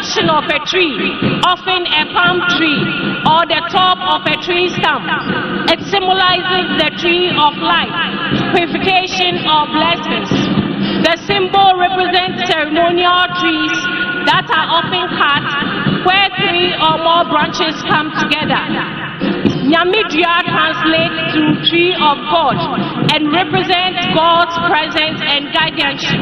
section of a tree, often a palm tree or the top of a tree stump. It symbolizes the tree of life, purification or blessings. The symbol represents ceremonial trees that are often cut where 3 or more branches come together. Nyamidria translates to tree of God and represents God's presence and guardianship.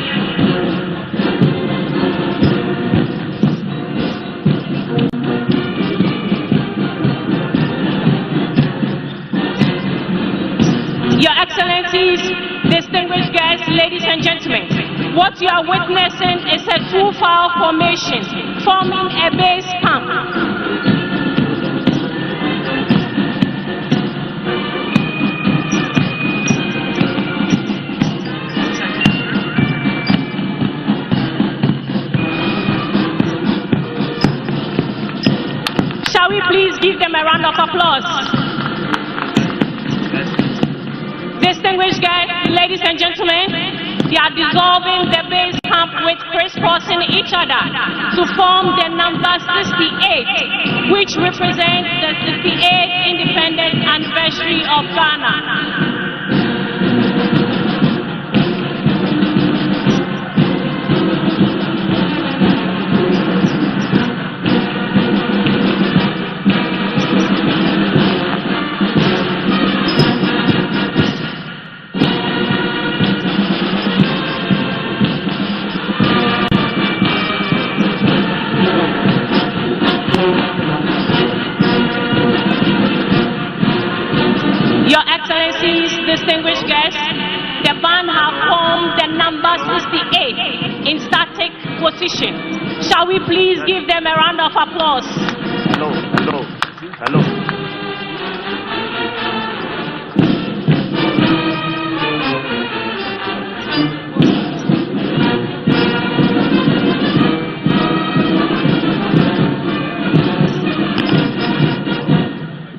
Your Excellencies, distinguished guests, ladies and gentlemen, what you are witnessing is a two-file formation forming a base camp. Shall we please give them a round of applause? Distinguished guests, ladies and gentlemen, they are dissolving the base camp with crisscrossing each other to form the number 68, which represents the 68th independence anniversary of Ghana. Distinguished guests, the band have formed the number 68 in static position. Shall we please give them a round of applause? Hello.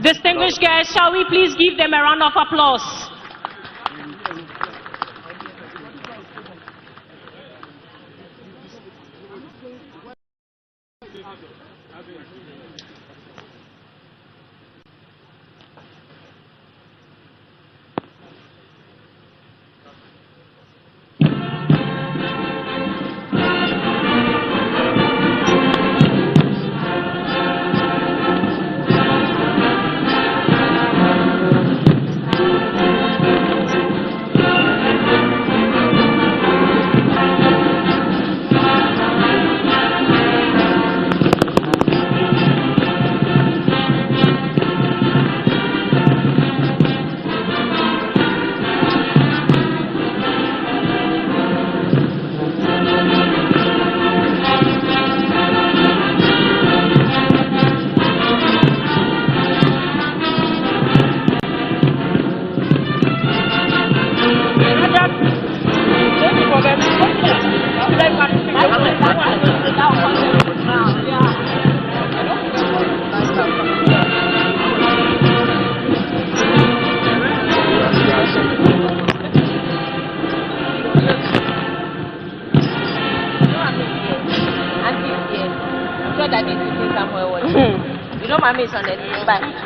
Distinguished guests, shall we please give them a round of applause? You know, mommy is on the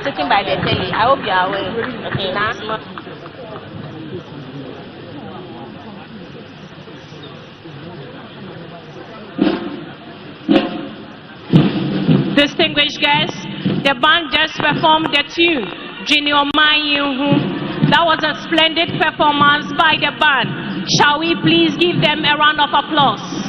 sitting by the telly. I hope you are aware. Okay, now. Distinguished guests, the band just performed the tune, Junior Mayuhu. That was a splendid performance by the band. Shall we please give them a round of applause?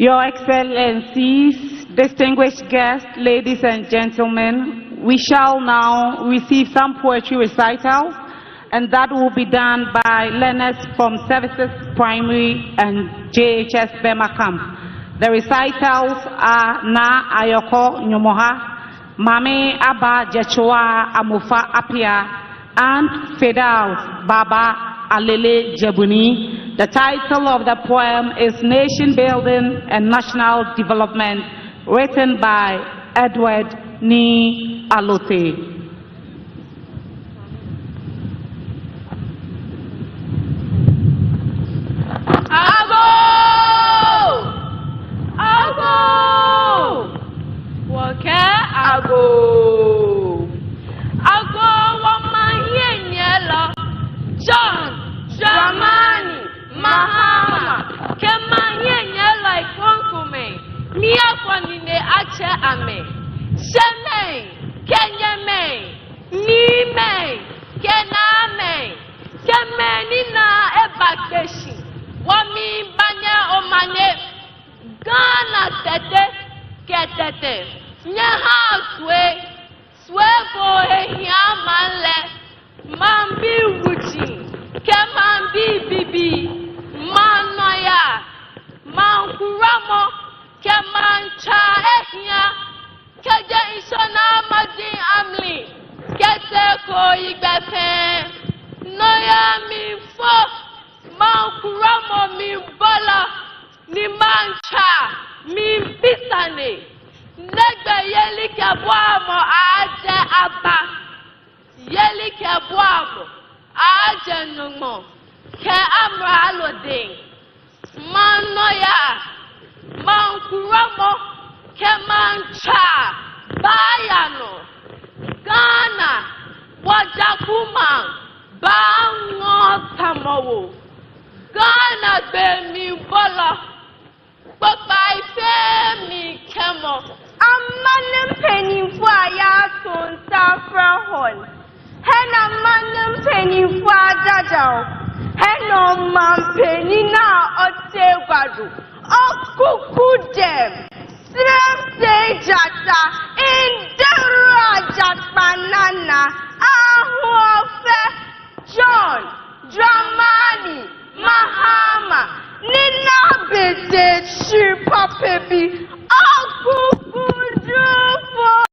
Your Excellencies, distinguished guests, ladies and gentlemen, we shall now receive some poetry recitals, and that will be done by learners from Services Primary and JHS Bema Camp. The recitals are Na Ayoko Nyomoha, Mame Abba Jechoa Amufa Apia, and Fedal Baba Alele Jebuni. The title of the poem is Nation Building and National Development, written by Edward Ni Alote. Ago! Ago! Wake ago! Ago wamanyela John Dramani Mahama Kemanyela ikonkume Miakwanine ache ame Sheme Kenyeme Nime Kename Kemenina ebakeshi Wami banya omane Gana tete ketete Nyaha swe go ehiamale Mambi wuchi Kemambi bibi Manoya Mankuramo Kemancha ehia Keja isona madi amli Kete ko igbefe Noya mi fo Mankuramo mi bola Ni mancha mi pisane Negbe yeli keboamo aje aba Yeli keboamo aje numo Ke amra alode Manoya Mankuramo Ke mancha Bayano Ghana Wajakuma Bango Tamowo Ghana be mi bola Papa ife mi kemo Amanem penny for ya son safra hon Hena manem penny for dadao Heno man penny na ote gwadu Okuku dem Srem se jata Indera jatpanana Ahuofe John Dramani Mahama Nina bete shipa pebi Akuku jufo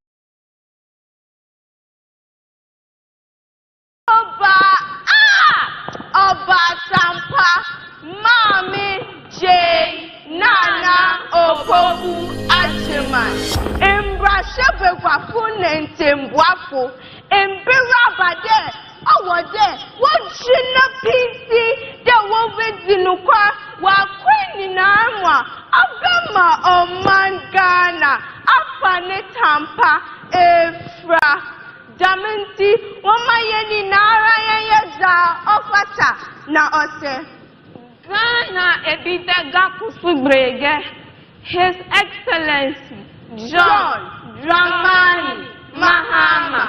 Oba Sampa Mami J Nana Opobu Ajiman Embrashebe Wafu Nentembuafu Embira Bade Awode Wajina PC De Wovedinukwa Wakwini Namwa Abema Omangana Afane Tampa Efra Daminti Wamayeni Nara Yeza Ofata Na Ose Ghana Ebita Gakusubrege His Excellency John Dramani Mahama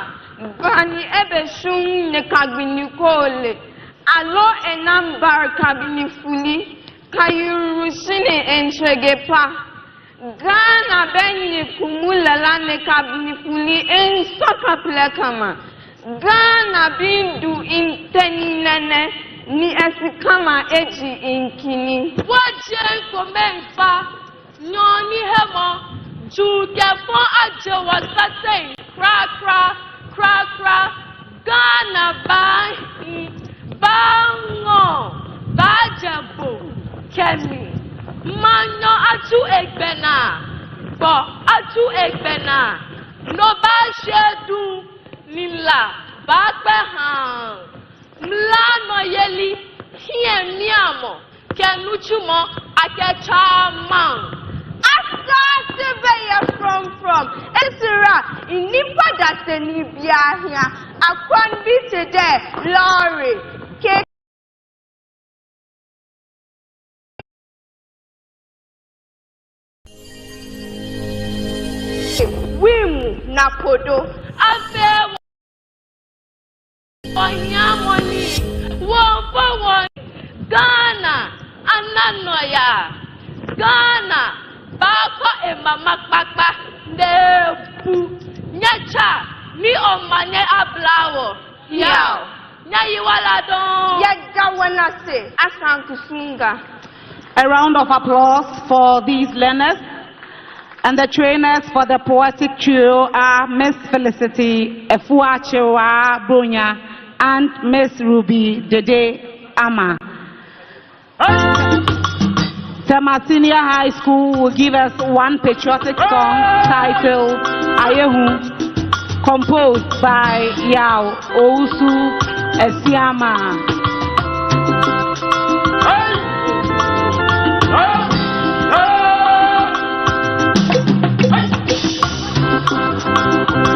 Bani Ebeshun Nekabinikole Alo Enambar Kabinifuli Kayurushini Enchegepa Ghana Beni Kumulala Nekabinifuli Ensoka Plekama Ghana Bindu Intenine Ni Esikama Eji Inkini Waje Komenfa Nyoni Hemo Jukefo Aje Wasate Kra Ghana Bango Bajabo Kemi Manyo Atu Egbena Bo Atu Egbena No Bashedu Nila Bakbehan Mlano Yeli Hie Miamo Kenuchumo Akechaman Asasibeya from Esira Inipa Daseni Biahia Akwan Bitede Lori Wimu Napodo Afe Onyamoni Wofo Ghana Ananoya Ghana Bako e mama kpakpa nebu nyacha mi omane ablawo yaw nya yiwala don yaga wana se asanku sunga. A round of applause for these learners. And the trainers for the poetic trio are Miss Felicity Efuachewa Bronya and Miss Ruby Dede Ama. Tema Senior High School will give us one patriotic song titled Ayehu, composed by Yao Ousu Esiama.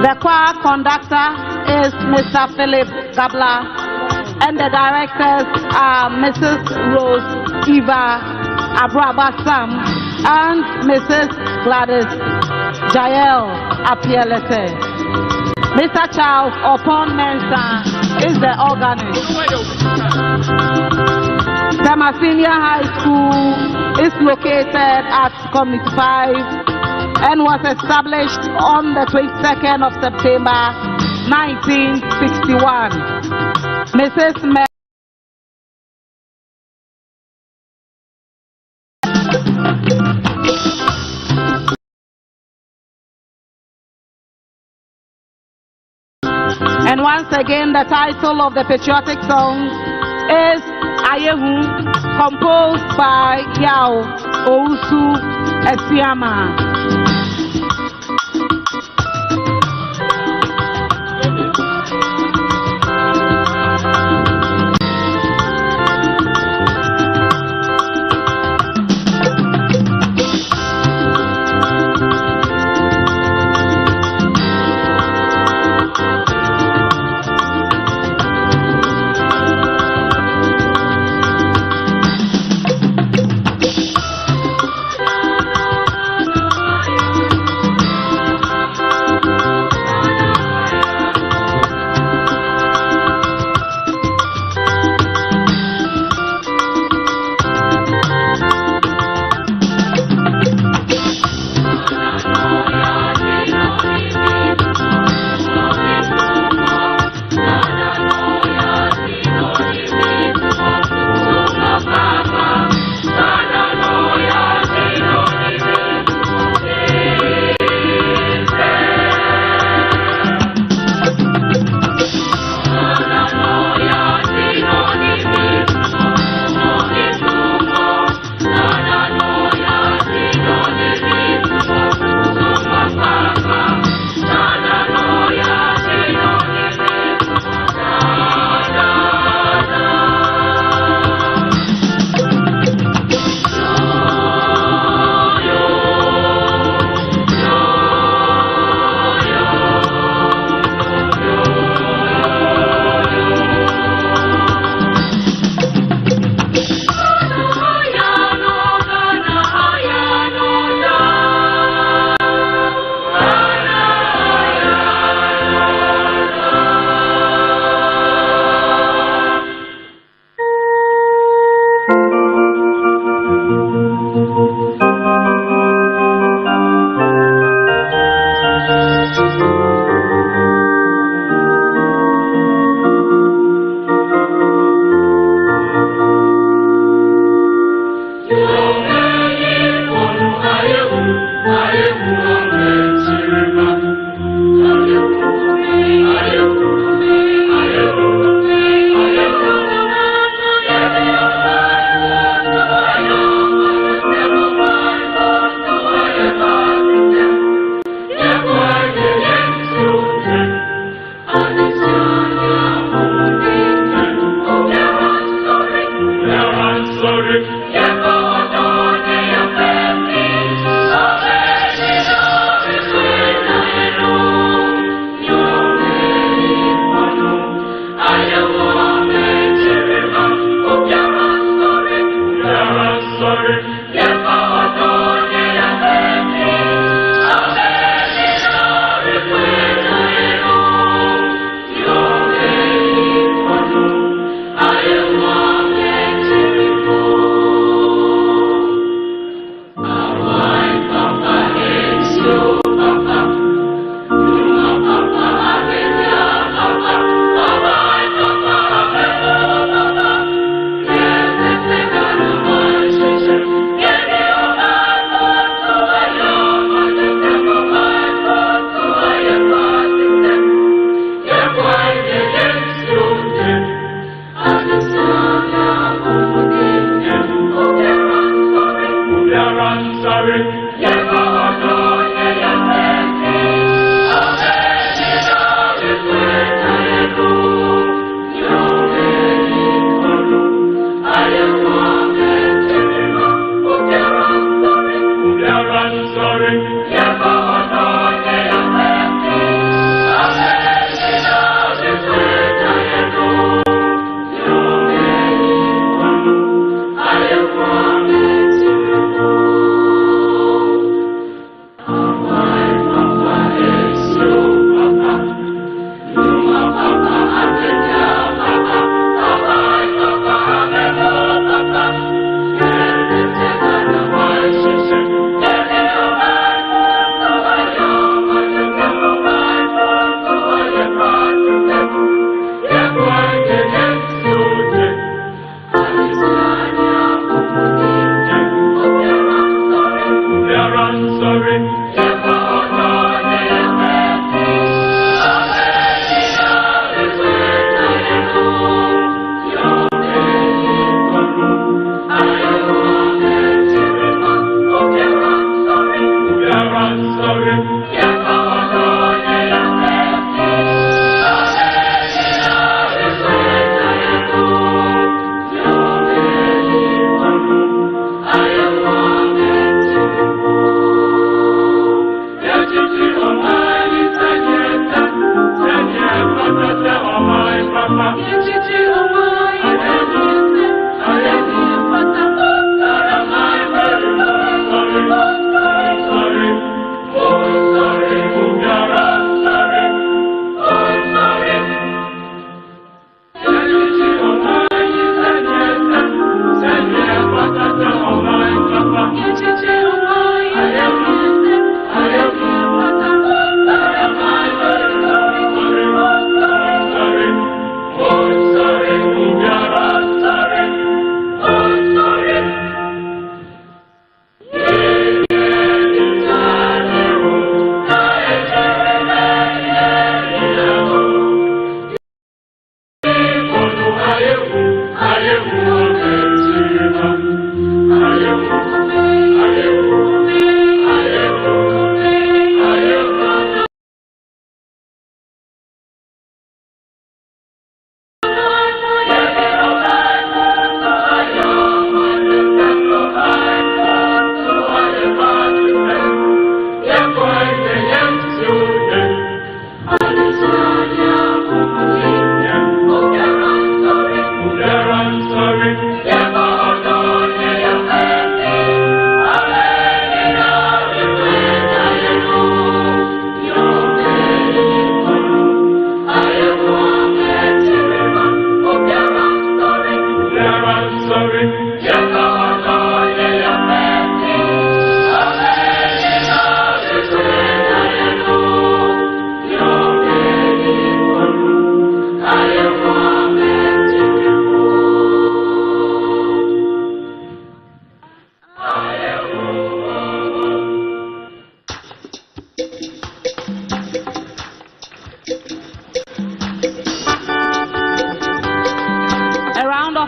The choir conductor is Mr. Philip Gabla, and the directors are Mrs. Rose Eva Abrabasam and Mrs. Gladys Jael Apielete. Mr. Charles Opon Mensa is the organist. Tema Senior High School is located at Community 5 and was established on the 22nd of September 1961. Mrs. And once again, the title of the patriotic song is Ayehu, composed by Yao Ousu Esiama.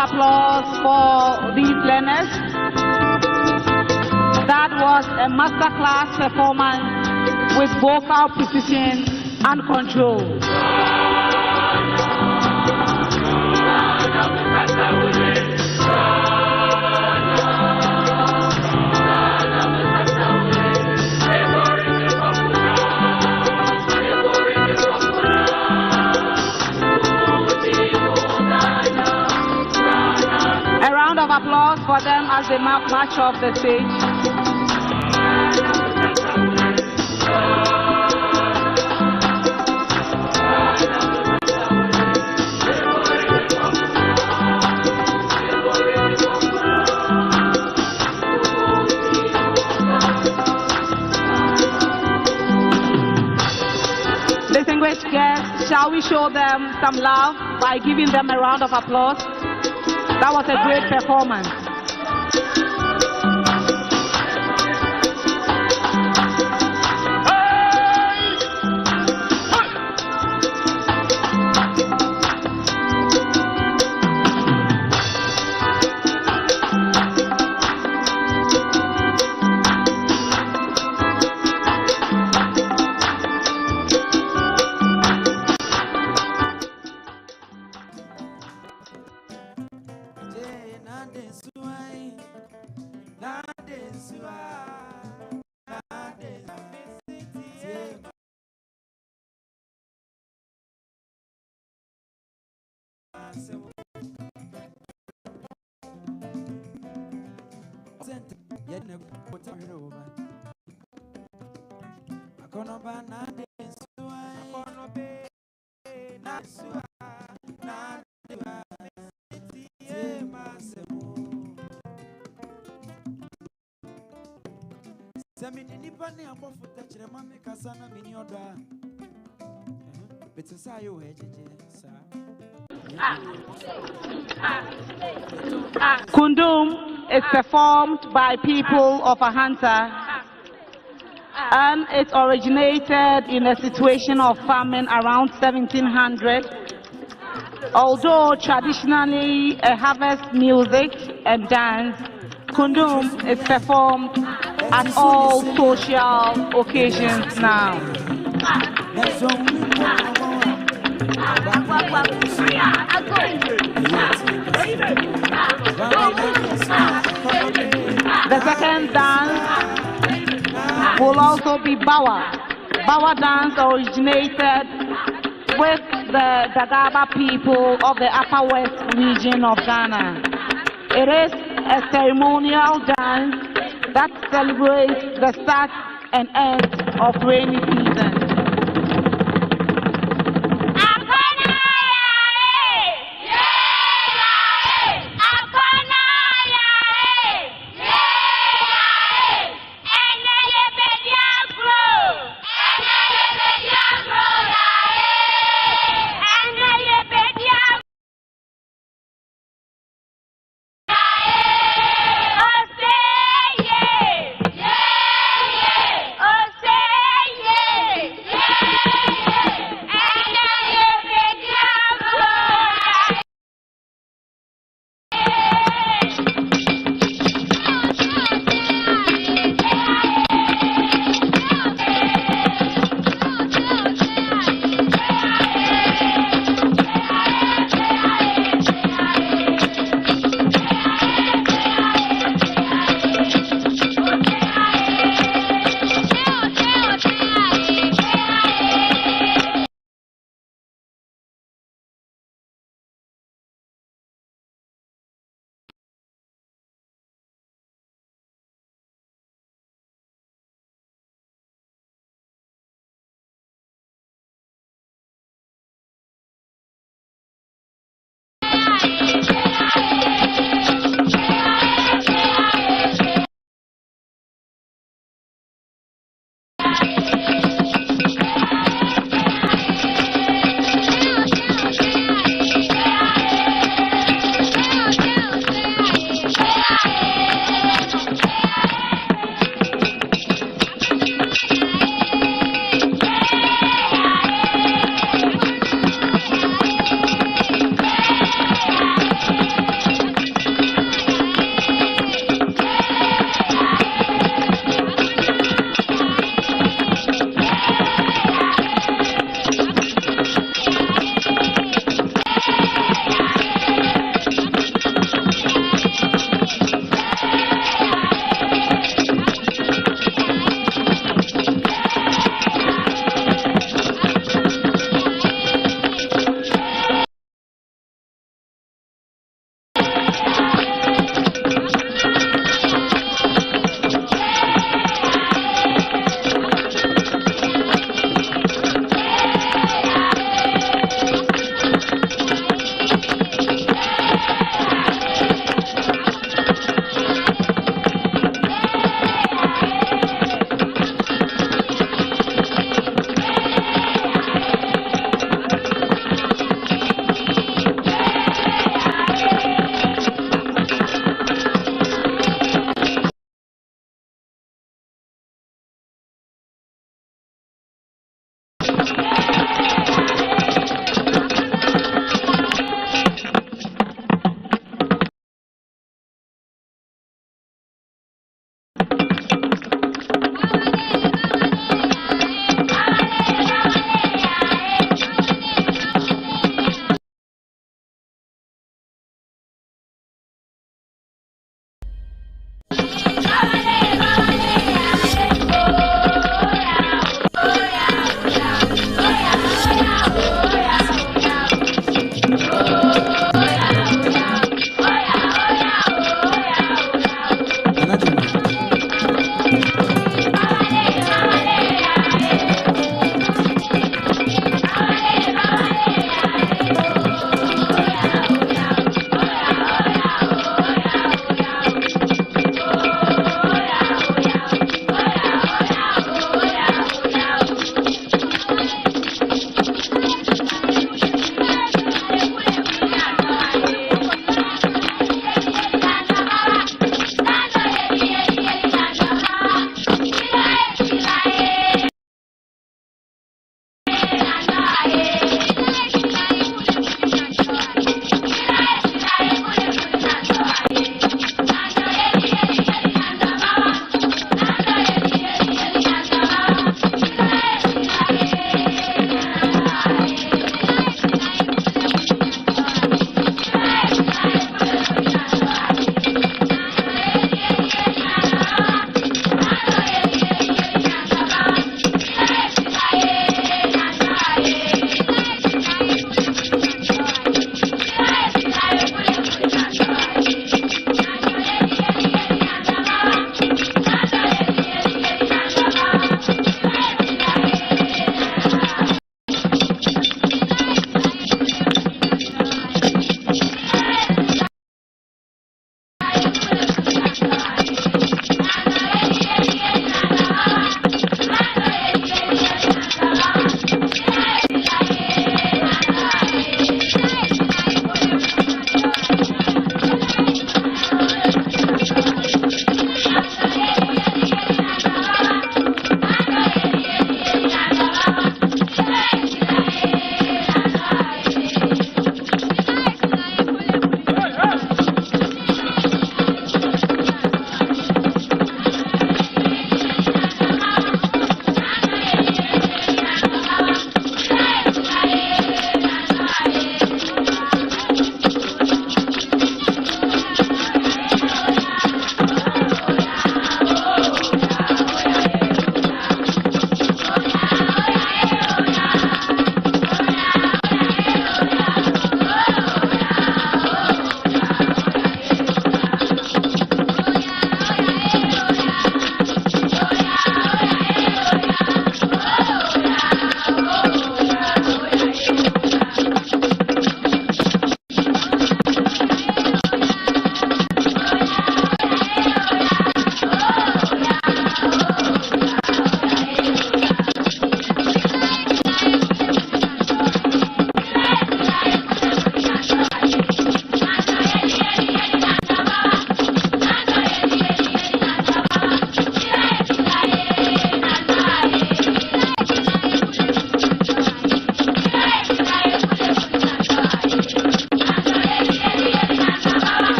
Applause for these learners. That was a masterclass performance with vocal precision and control. A round of applause for them as they march off the stage. Distinguished guests, shall we show them some love by giving them a round of applause? That was a great performance. Kundum is performed by people of Ahanta, and it originated in a situation of famine around 1700. Although traditionally a harvest music and dance, Kundum is performed at all social occasions now. The second dance will also be Bawa. Bawa dance originated with the Dagaba people of the Upper West region of Ghana. It is a ceremonial dance that celebrates the start and end of rainy season.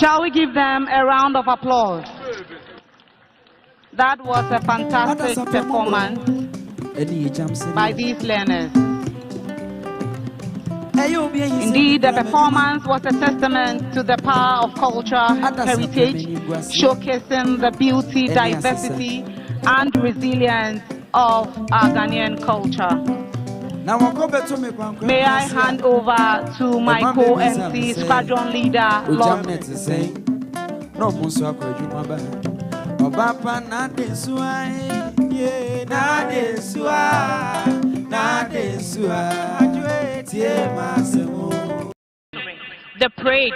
Shall we give them a round of applause? That was a fantastic performance by these learners. Indeed, the performance was a testament to the power of culture, heritage, showcasing the beauty, diversity, and resilience of our Ghanaian culture. May I hand over to my co-MC, squadron leader, Lord. The parade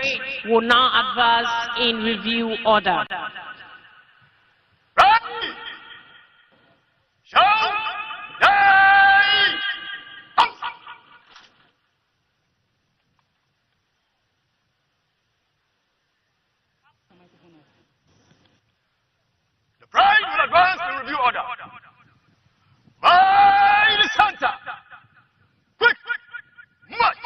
will now advance in review order. Ready! Show! The parade will advance in review order. By the center. Quick! March!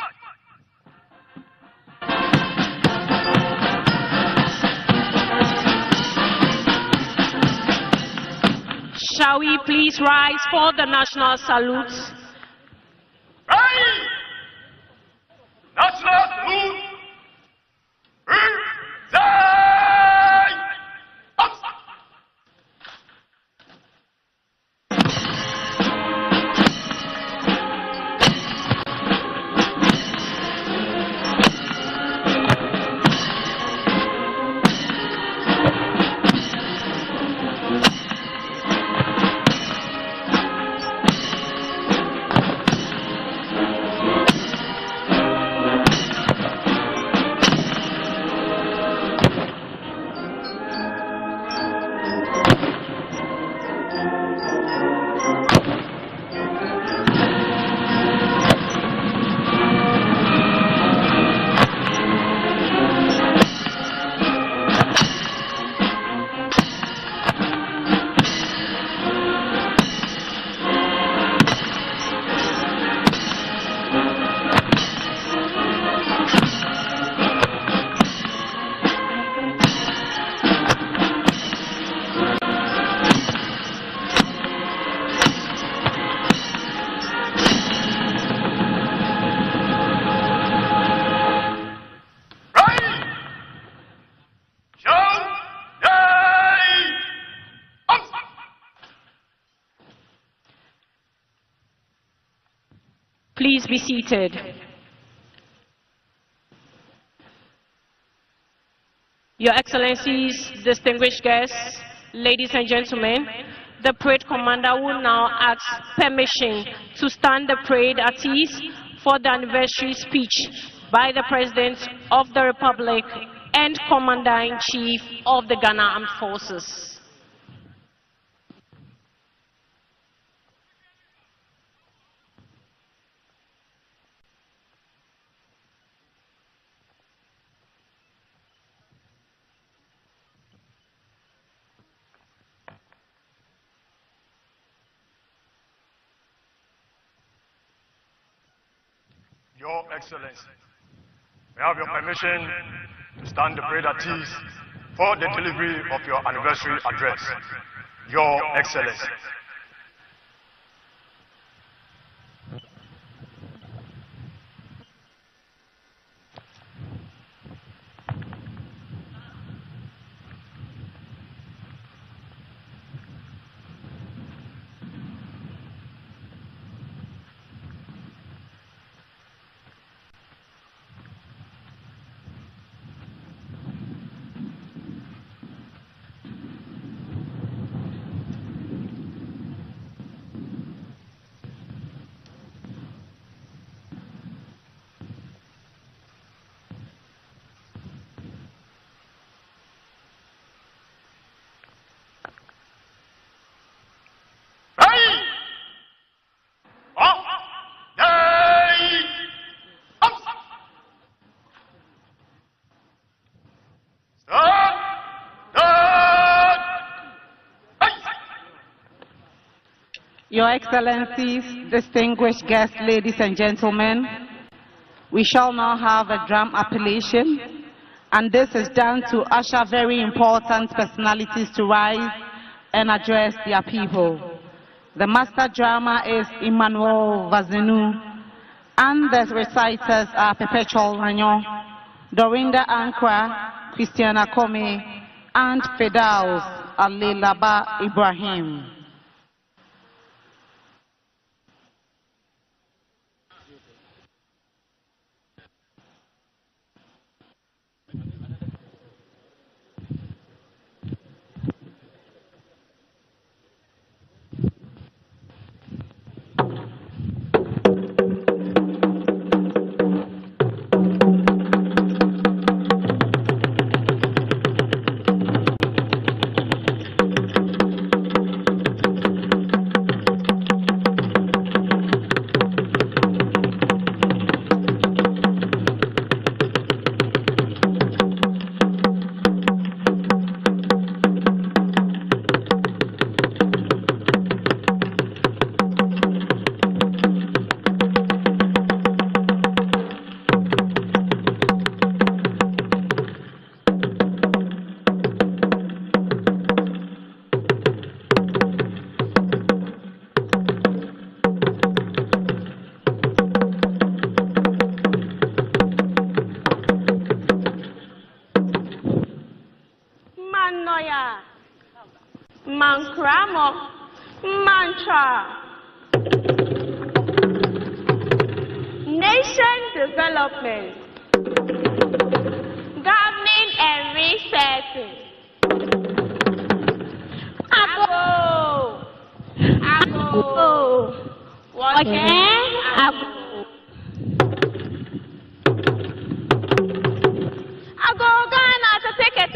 Shall we please rise for the national salute? Ready! National salute! Please be seated. Your Excellencies, distinguished guests, ladies and gentlemen, the parade commander will now ask permission to stand the parade at ease for the anniversary speech by the President of the Republic and Commander-in-Chief of the Ghana Armed Forces. Your Excellency, we have your permission to stand the parade at ease for the delivery of your anniversary address. Your Excellency. Your Excellencies, distinguished guests, ladies and gentlemen, we shall now have a drum appellation And this is done to usher very important personalities to rise and address their people. The master drama is Emmanuel Vazenu, and the reciters are Perpetual Ranyon, Dorinda Ankra, Christiana Kome, and Fedaus Alilaba Ibrahim. Mankramo, mantra. Nation development, governing and resetting. Ago, ago, what ago? Ago Ghana to take it.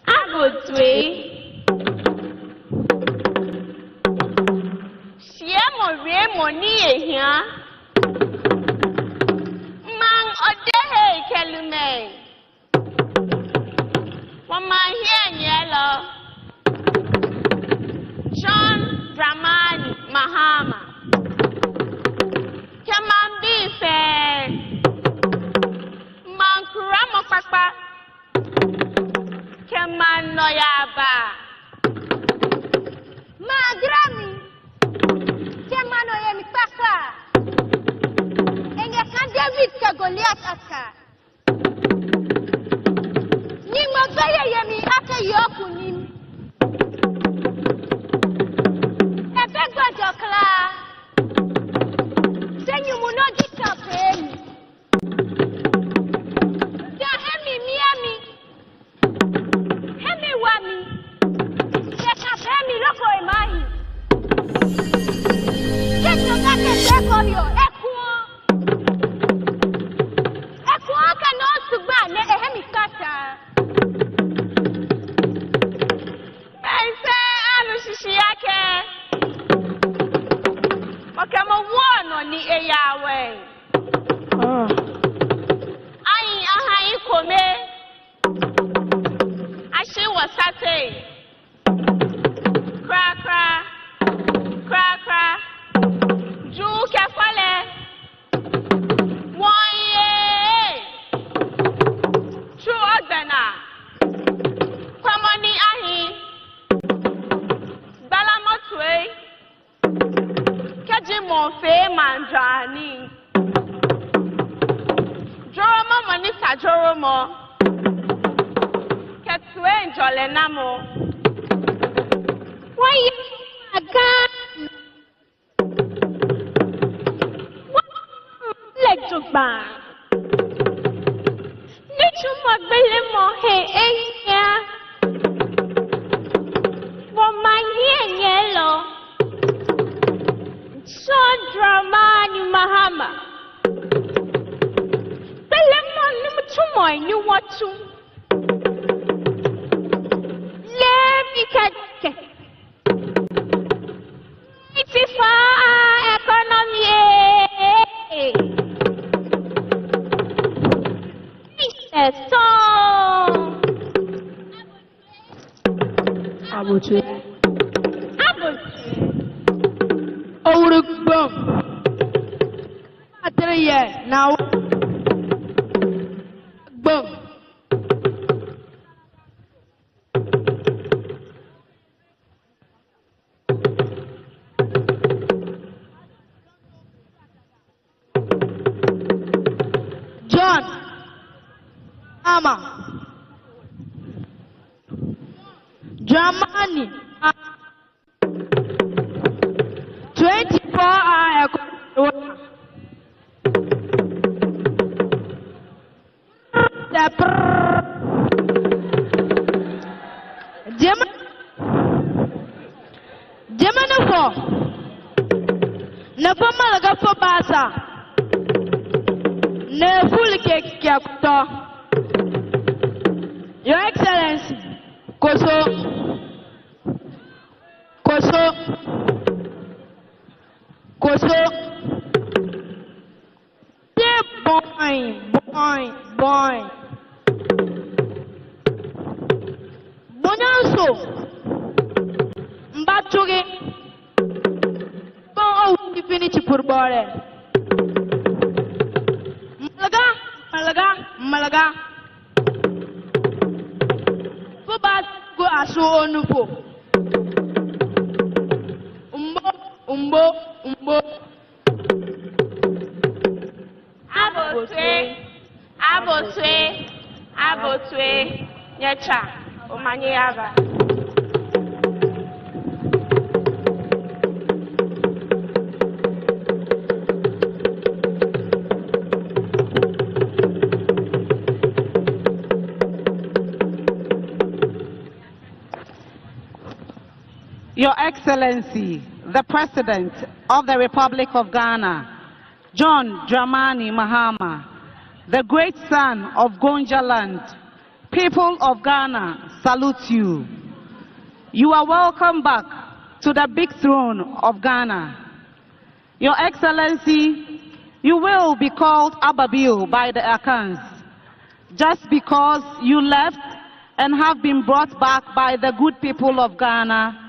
Abotwe Siemo remo ni ehia Man odehe kelume Wama hie nyelo John Dramani Mahama Kemambi fe Man kuramo pakpa Kemanoyaba Magrami Kemanoyemi Paka Enge kan David ka Goliath aka Ni magaya yemi aka yoku nim Ebegwa jokla Senyu munogi tapeni Ya hemi miami Loko emahi Keto kake seko yo Ekuo kano sugba ne ehemi kata Ense anu shishi yake Wakama wano ni eyawe Ayi ahayi kome Ashi wasate Cra cra, cra cra, Ju kefale, Woye, True Ogbena, Kwamoni ahi, Balamotwe, Kejimo fe mandrani, Joromo monisa Joromo, Ketwe njolenamo. Why again? Let's go back. Let's go back. Hey, yeah. For my yellow. So Dramani Mahama. Belemon, you know what to. Let me catch. Abotwe. Abotwe. Owurugbo. Now, boom. John, Mama, Germany, 24-hour. Germany for never malaga for basa ne full cake kyakto. Your Excellency, Koso yeah, boy Bonanso Mbachuge Bon we finish pour bore Malaga Fobat go aso onupo Umbo Abotwe Nyecha Omanyaba. Your Excellency, the President of the Republic of Ghana, John Dramani Mahama, the great son of Gonja land, people of Ghana salute you. You are welcome back to the big throne of Ghana. Your Excellency, you will be called Ababil by the Akans, just because you left and have been brought back by the good people of Ghana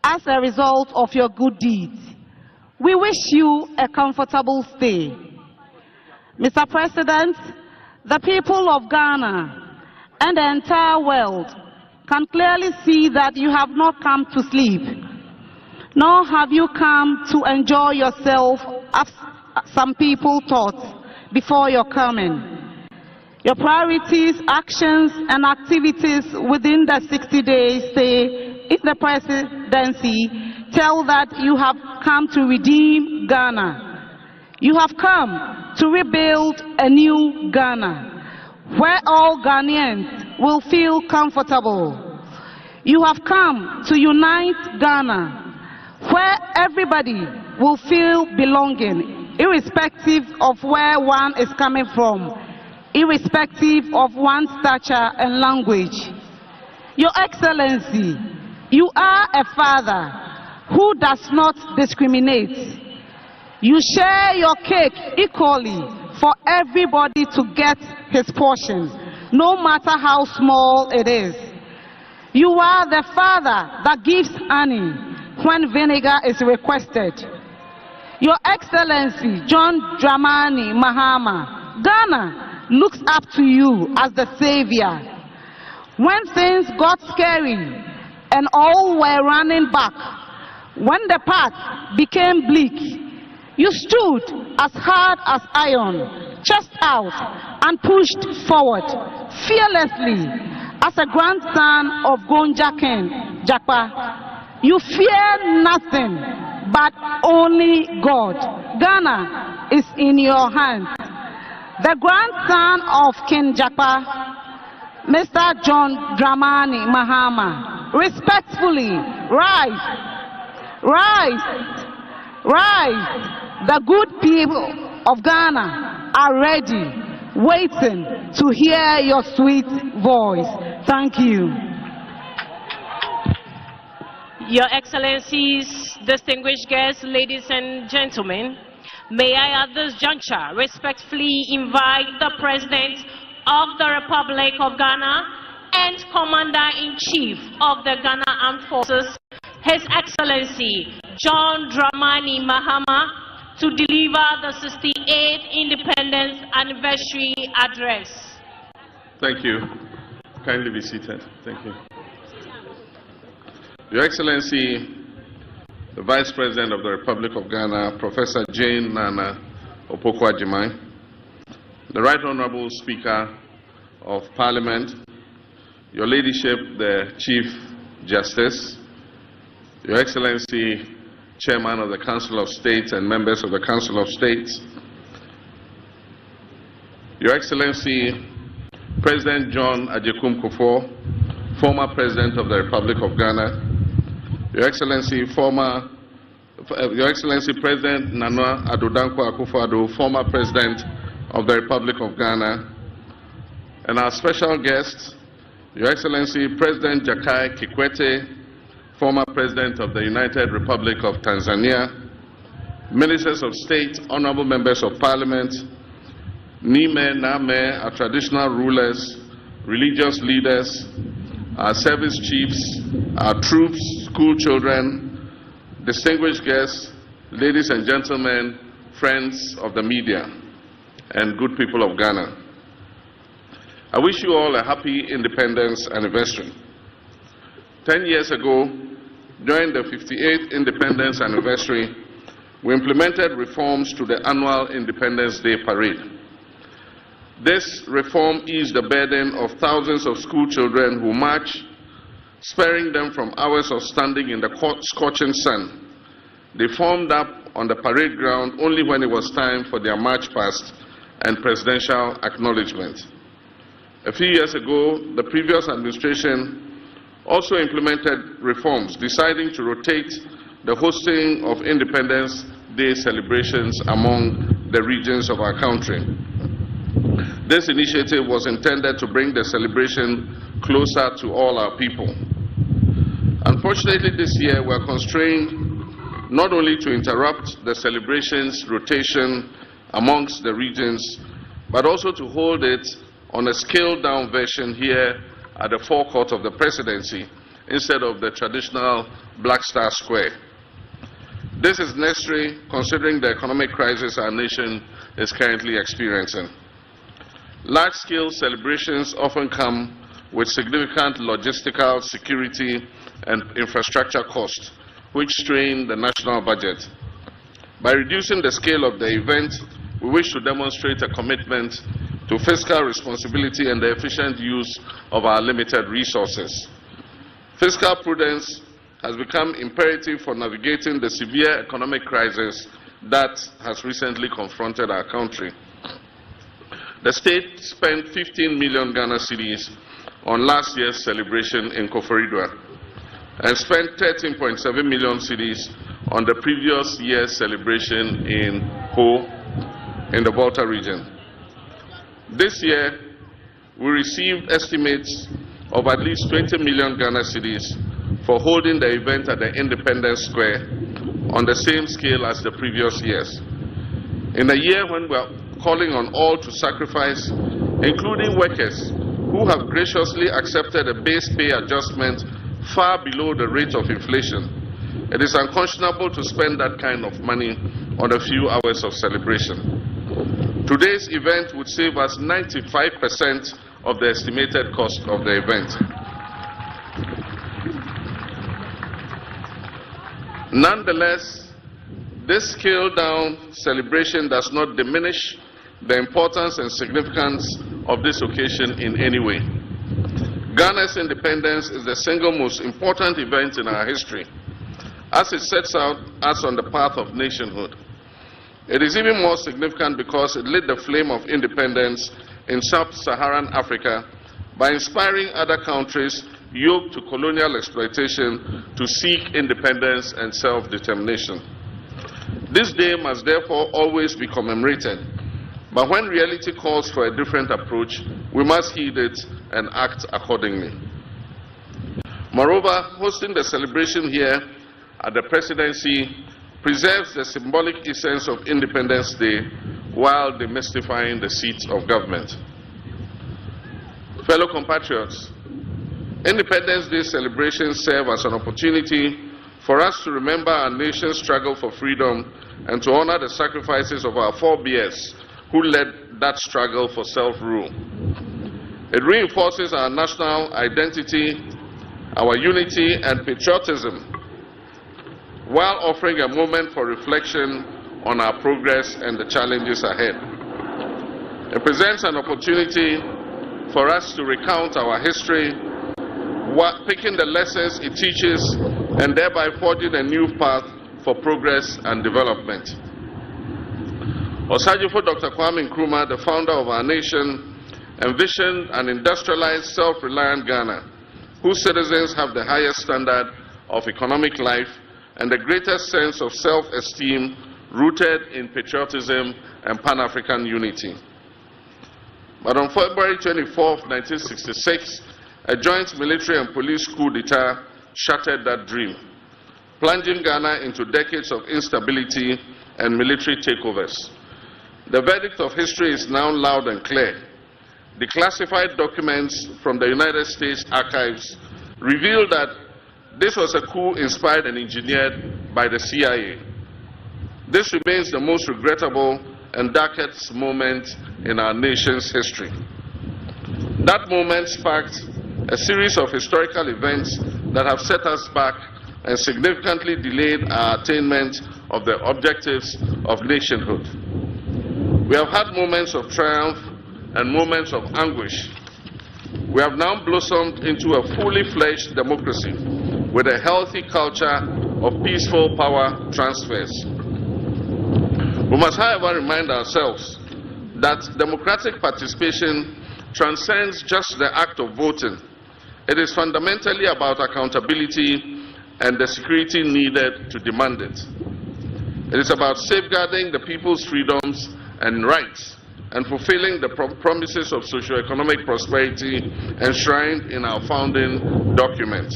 as a result of your good deeds. We wish you a comfortable stay. Mr. President, the people of Ghana and the entire world can clearly see that you have not come to sleep, nor have you come to enjoy yourself as some people thought before your coming. Your priorities, actions, and activities within the 60-day stay in the presidency tell that you have come to redeem Ghana. You have come to rebuild a new Ghana, where all Ghanaians will feel comfortable. You have come to unite Ghana, where everybody will feel belonging, irrespective of where one is coming from, irrespective of one's stature and language. Your Excellency, you are a father who does not discriminate. You share your cake equally for everybody to get his portion, no matter how small it is. You are the father that gives honey when vinegar is requested. Your Excellency, John Dramani Mahama, Ghana looks up to you as the savior. When things got scary and all were running back, when the path became bleak, you stood as hard as iron, chest out, and pushed forward fearlessly as a grandson of Gonja King Jakpa. You fear nothing but only God. Ghana is in your hands. The grandson of King Jakpa, Mr. John Dramani Mahama, respectfully rise. The good people of Ghana are ready, waiting to hear your sweet voice. Thank you. Your Excellencies, distinguished guests, ladies and gentlemen, may I at this juncture respectfully invite the President of the Republic of Ghana and Commander-in-Chief of the Ghana Armed Forces, His Excellency John Dramani Mahama, to deliver the 68th Independence Anniversary Address. Thank you. Kindly be seated. Thank you. Your Excellency, the Vice President of the Republic of Ghana, Professor Jane Nana Opoku-Agyeman, the Right Honorable Speaker of Parliament, Your Ladyship, the Chief Justice, Your Excellency, Chairman of the Council of States and members of the Council of States, Your Excellency, President John Agyekum Kufuor, former President of the Republic of Ghana, Your Excellency, President Nana Addo Dankwa Akufo-Addo, former President of the Republic of Ghana, and our special guest, Your Excellency, President Jakaya Kikwete, former President of the United Republic of Tanzania, Ministers of State, Honorable Members of Parliament, Nime, Name, our traditional rulers, religious leaders, our service chiefs, our troops, school children, distinguished guests, ladies and gentlemen, friends of the media, and good people of Ghana. I wish you all a happy Independence Anniversary. 10 years ago, during the 58th Independence Anniversary, we implemented reforms to the annual Independence Day Parade. This reform eased the burden of thousands of school children who march, sparing them from hours of standing in the scorching sun. They formed up on the parade ground only when it was time for their march past and presidential acknowledgement. A few years ago, the previous administration also implemented reforms, deciding to rotate the hosting of Independence Day celebrations among the regions of our country. This initiative was intended to bring the celebration closer to all our people. Unfortunately, this year we are constrained not only to interrupt the celebration's rotation amongst the regions, but also to hold it on a scaled-down version here at the forecourt of the presidency instead of the traditional Black Star Square. This is necessary considering the economic crisis our nation is currently experiencing. Large-scale celebrations often come with significant logistical, security, and infrastructure costs, which strain the national budget. By reducing the scale of the event, we wish to demonstrate a commitment to fiscal responsibility and the efficient use of our limited resources. Fiscal prudence has become imperative for navigating the severe economic crisis that has recently confronted our country. The state spent 15 million Ghana cedis on last year's celebration in Koforidua and spent 13.7 million cedis on the previous year's celebration in Ho in the Volta region. This year, we received estimates of at least 20 million Ghana cedis for holding the event at the Independence Square on the same scale as the previous years. In a year when we are calling on all to sacrifice, including workers who have graciously accepted a base pay adjustment far below the rate of inflation, it is unconscionable to spend that kind of money on a few hours of celebration. Today's event would save us 95% of the estimated cost of the event. Nonetheless, this scaled-down celebration does not diminish the importance and significance of this occasion in any way. Ghana's independence is the single most important event in our history, as it sets out us on the path of nationhood. It is even more significant because it lit the flame of independence in sub-Saharan Africa by inspiring other countries yoked to colonial exploitation to seek independence and self-determination. This day must therefore always be commemorated. But when reality calls for a different approach, we must heed it and act accordingly. Moreover, hosting the celebration here at the presidency preserves the symbolic essence of Independence Day while demystifying the seats of government. Fellow compatriots, Independence Day celebrations serve as an opportunity for us to remember our nation's struggle for freedom and to honor the sacrifices of our forebears who led that struggle for self-rule. It reinforces our national identity, our unity and patriotism, while offering a moment for reflection on our progress and the challenges ahead. It presents an opportunity for us to recount our history, picking the lessons it teaches, and thereby forging a new path for progress and development. Osajifo Dr. Kwame Nkrumah, the founder of our nation, envisioned an industrialized, self-reliant Ghana, whose citizens have the highest standard of economic life and the greatest sense of self-esteem rooted in patriotism and Pan-African unity. But on February 24, 1966, a joint military and police coup d'etat shattered that dream, plunging Ghana into decades of instability and military takeovers. The verdict of history is now loud and clear. Declassified documents from the United States archives reveal that this was a coup inspired and engineered by the CIA. This remains the most regrettable and darkest moment in our nation's history. That moment sparked a series of historical events that have set us back and significantly delayed our attainment of the objectives of nationhood. We have had moments of triumph and moments of anguish. We have now blossomed into a fully fledged democracy with a healthy culture of peaceful power transfers. We must, however, remind ourselves that democratic participation transcends just the act of voting. It is fundamentally about accountability and the security needed to demand it. It is about safeguarding the people's freedoms and rights and fulfilling the promises of socio-economic prosperity enshrined in our founding document.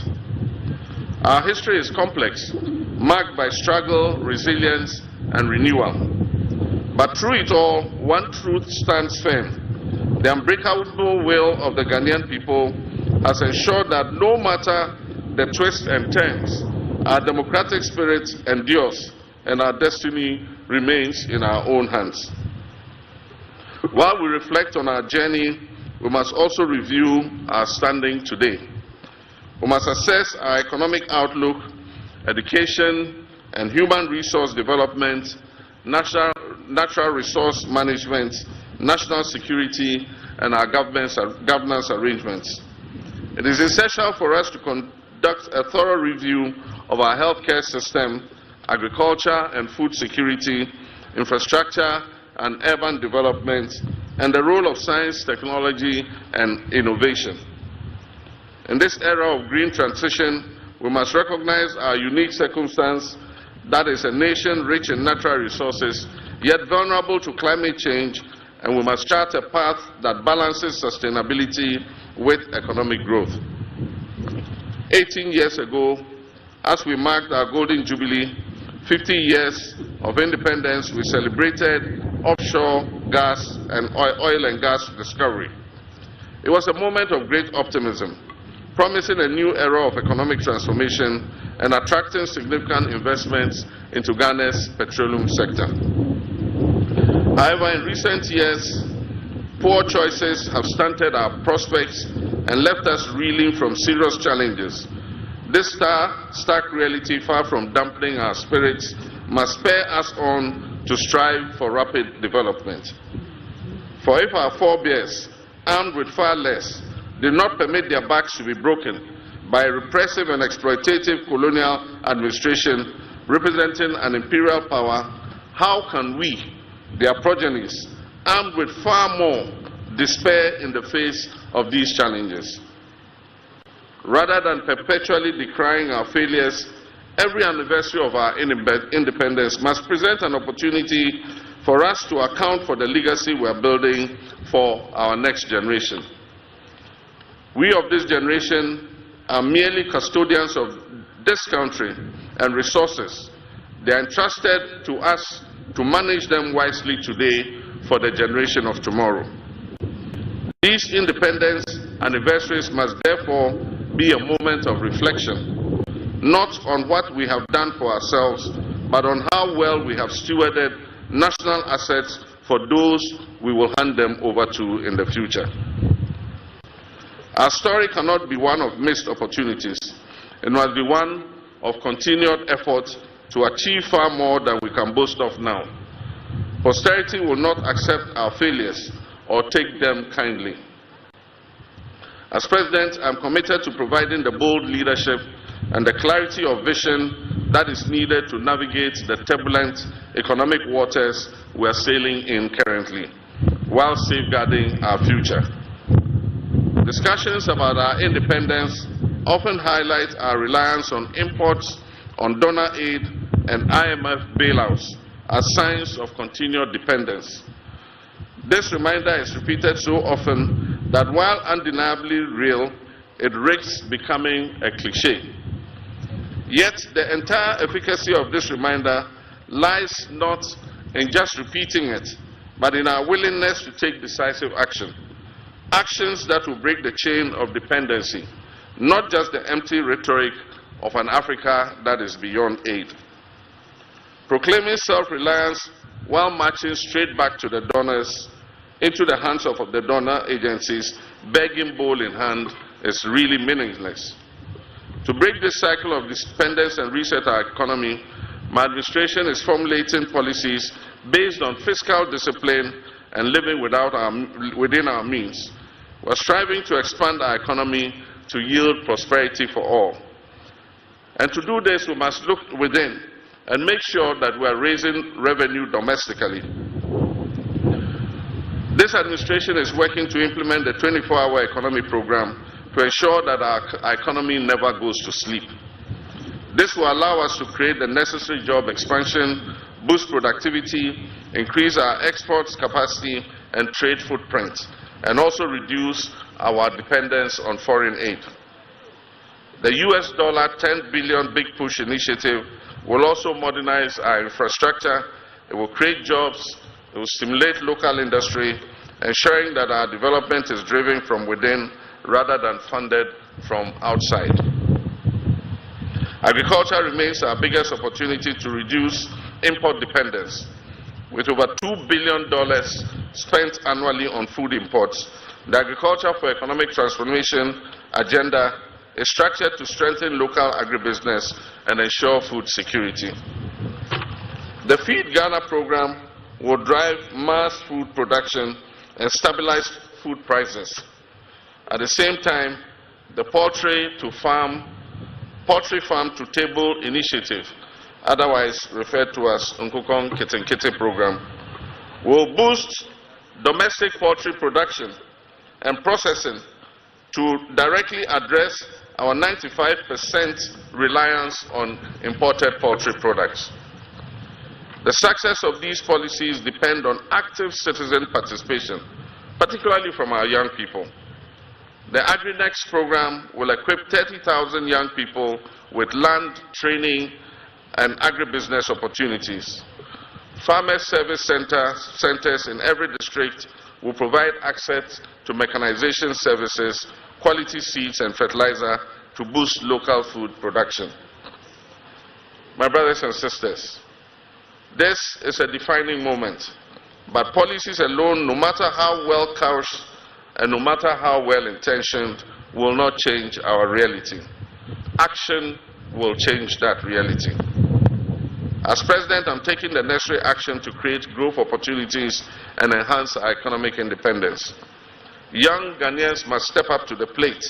Our history is complex, marked by struggle, resilience, and renewal. But through it all, one truth stands firm. The unbreakable will of the Ghanaian people has ensured that no matter the twists and turns, our democratic spirit endures and our destiny remains in our own hands. While we reflect on our journey, we must also review our standing today. We must assess our economic outlook, education and human resource development, natural resource management, national security, and our governance arrangements. It is essential for us to conduct a thorough review of our healthcare system, agriculture and food security, infrastructure and urban development, and the role of science, technology, and innovation. In this era of green transition, we must recognize our unique circumstance, that is a nation rich in natural resources, yet vulnerable to climate change, and we must chart a path that balances sustainability with economic growth. 18 years ago, as we marked our Golden Jubilee, 50 years of independence, we celebrated offshore gas and oil and gas discovery. It was a moment of great optimism, promising a new era of economic transformation and attracting significant investments into Ghana's petroleum sector. However, in recent years, poor choices have stunted our prospects and left us reeling from serious challenges. This stark reality, far from dampening our spirits, must spur us on to strive for rapid development. For if our forebears, armed with far less, did not permit their backs to be broken by a repressive and exploitative colonial administration representing an imperial power, how can we, their progenies, armed with far more, despair in the face of these challenges? Rather than perpetually decrying our failures, every anniversary of our independence must present an opportunity for us to account for the legacy we are building for our next generation. We of this generation are merely custodians of this country and resources. They are entrusted to us to manage them wisely today for the generation of tomorrow. These independence anniversaries must therefore be a moment of reflection, not on what we have done for ourselves, but on how well we have stewarded national assets for those we will hand them over to in the future. Our story cannot be one of missed opportunities. It must be one of continued effort to achieve far more than we can boast of now. Posterity will not accept our failures or take them kindly. As President, I am committed to providing the bold leadership and the clarity of vision that is needed to navigate the turbulent economic waters we are sailing in currently, while safeguarding our future. Discussions about our independence often highlight our reliance on imports, on donor aid, and IMF bailouts as signs of continued dependence. This reminder is repeated so often that while undeniably real, it risks becoming a cliché. Yet the entire efficacy of this reminder lies not in just repeating it, but in our willingness to take decisive action. Actions that will break the chain of dependency, not just the empty rhetoric of an Africa that is beyond aid. Proclaiming self-reliance while marching straight back to the donors, into the hands of the donor agencies, begging bowl in hand, is really meaningless. To break this cycle of dependence and reset our economy, my administration is formulating policies based on fiscal discipline and living within our means. We're striving to expand our economy to yield prosperity for all. And to do this, we must look within and make sure that we are raising revenue domestically. This administration is working to implement the 24-hour economy program to ensure that our economy never goes to sleep. This will allow us to create the necessary job expansion, boost productivity, increase our exports capacity and trade footprint, and also reduce our dependence on foreign aid. The US $10 billion Big Push initiative will also modernize our infrastructure. It will create jobs. It will stimulate local industry, ensuring that our development is driven from within rather than funded from outside. Agriculture remains our biggest opportunity to reduce import dependence. With over $2 billion spent annually on food imports, the Agriculture for Economic Transformation agenda is structured to strengthen local agribusiness and ensure food security. The Feed Ghana program will drive mass food production and stabilize food prices. At the same time, the Poultry Farm to Table initiative, otherwise referred to as Nkukong Kitenkite program, will boost domestic poultry production and processing to directly address our 95% reliance on imported poultry products. The success of these policies depend on active citizen participation, particularly from our young people. The AgriNext program will equip 30,000 young people with land, training, and agribusiness opportunities. Farmer service centers in every district will provide access to mechanization services, quality seeds, and fertilizer to boost local food production. My brothers and sisters, this is a defining moment, but policies alone, no matter how well couched and no matter how well intentioned, will not change our reality. Action will change that reality. As President, I'm taking the necessary action to create growth opportunities and enhance our economic independence. Young Ghanaians must step up to the plate,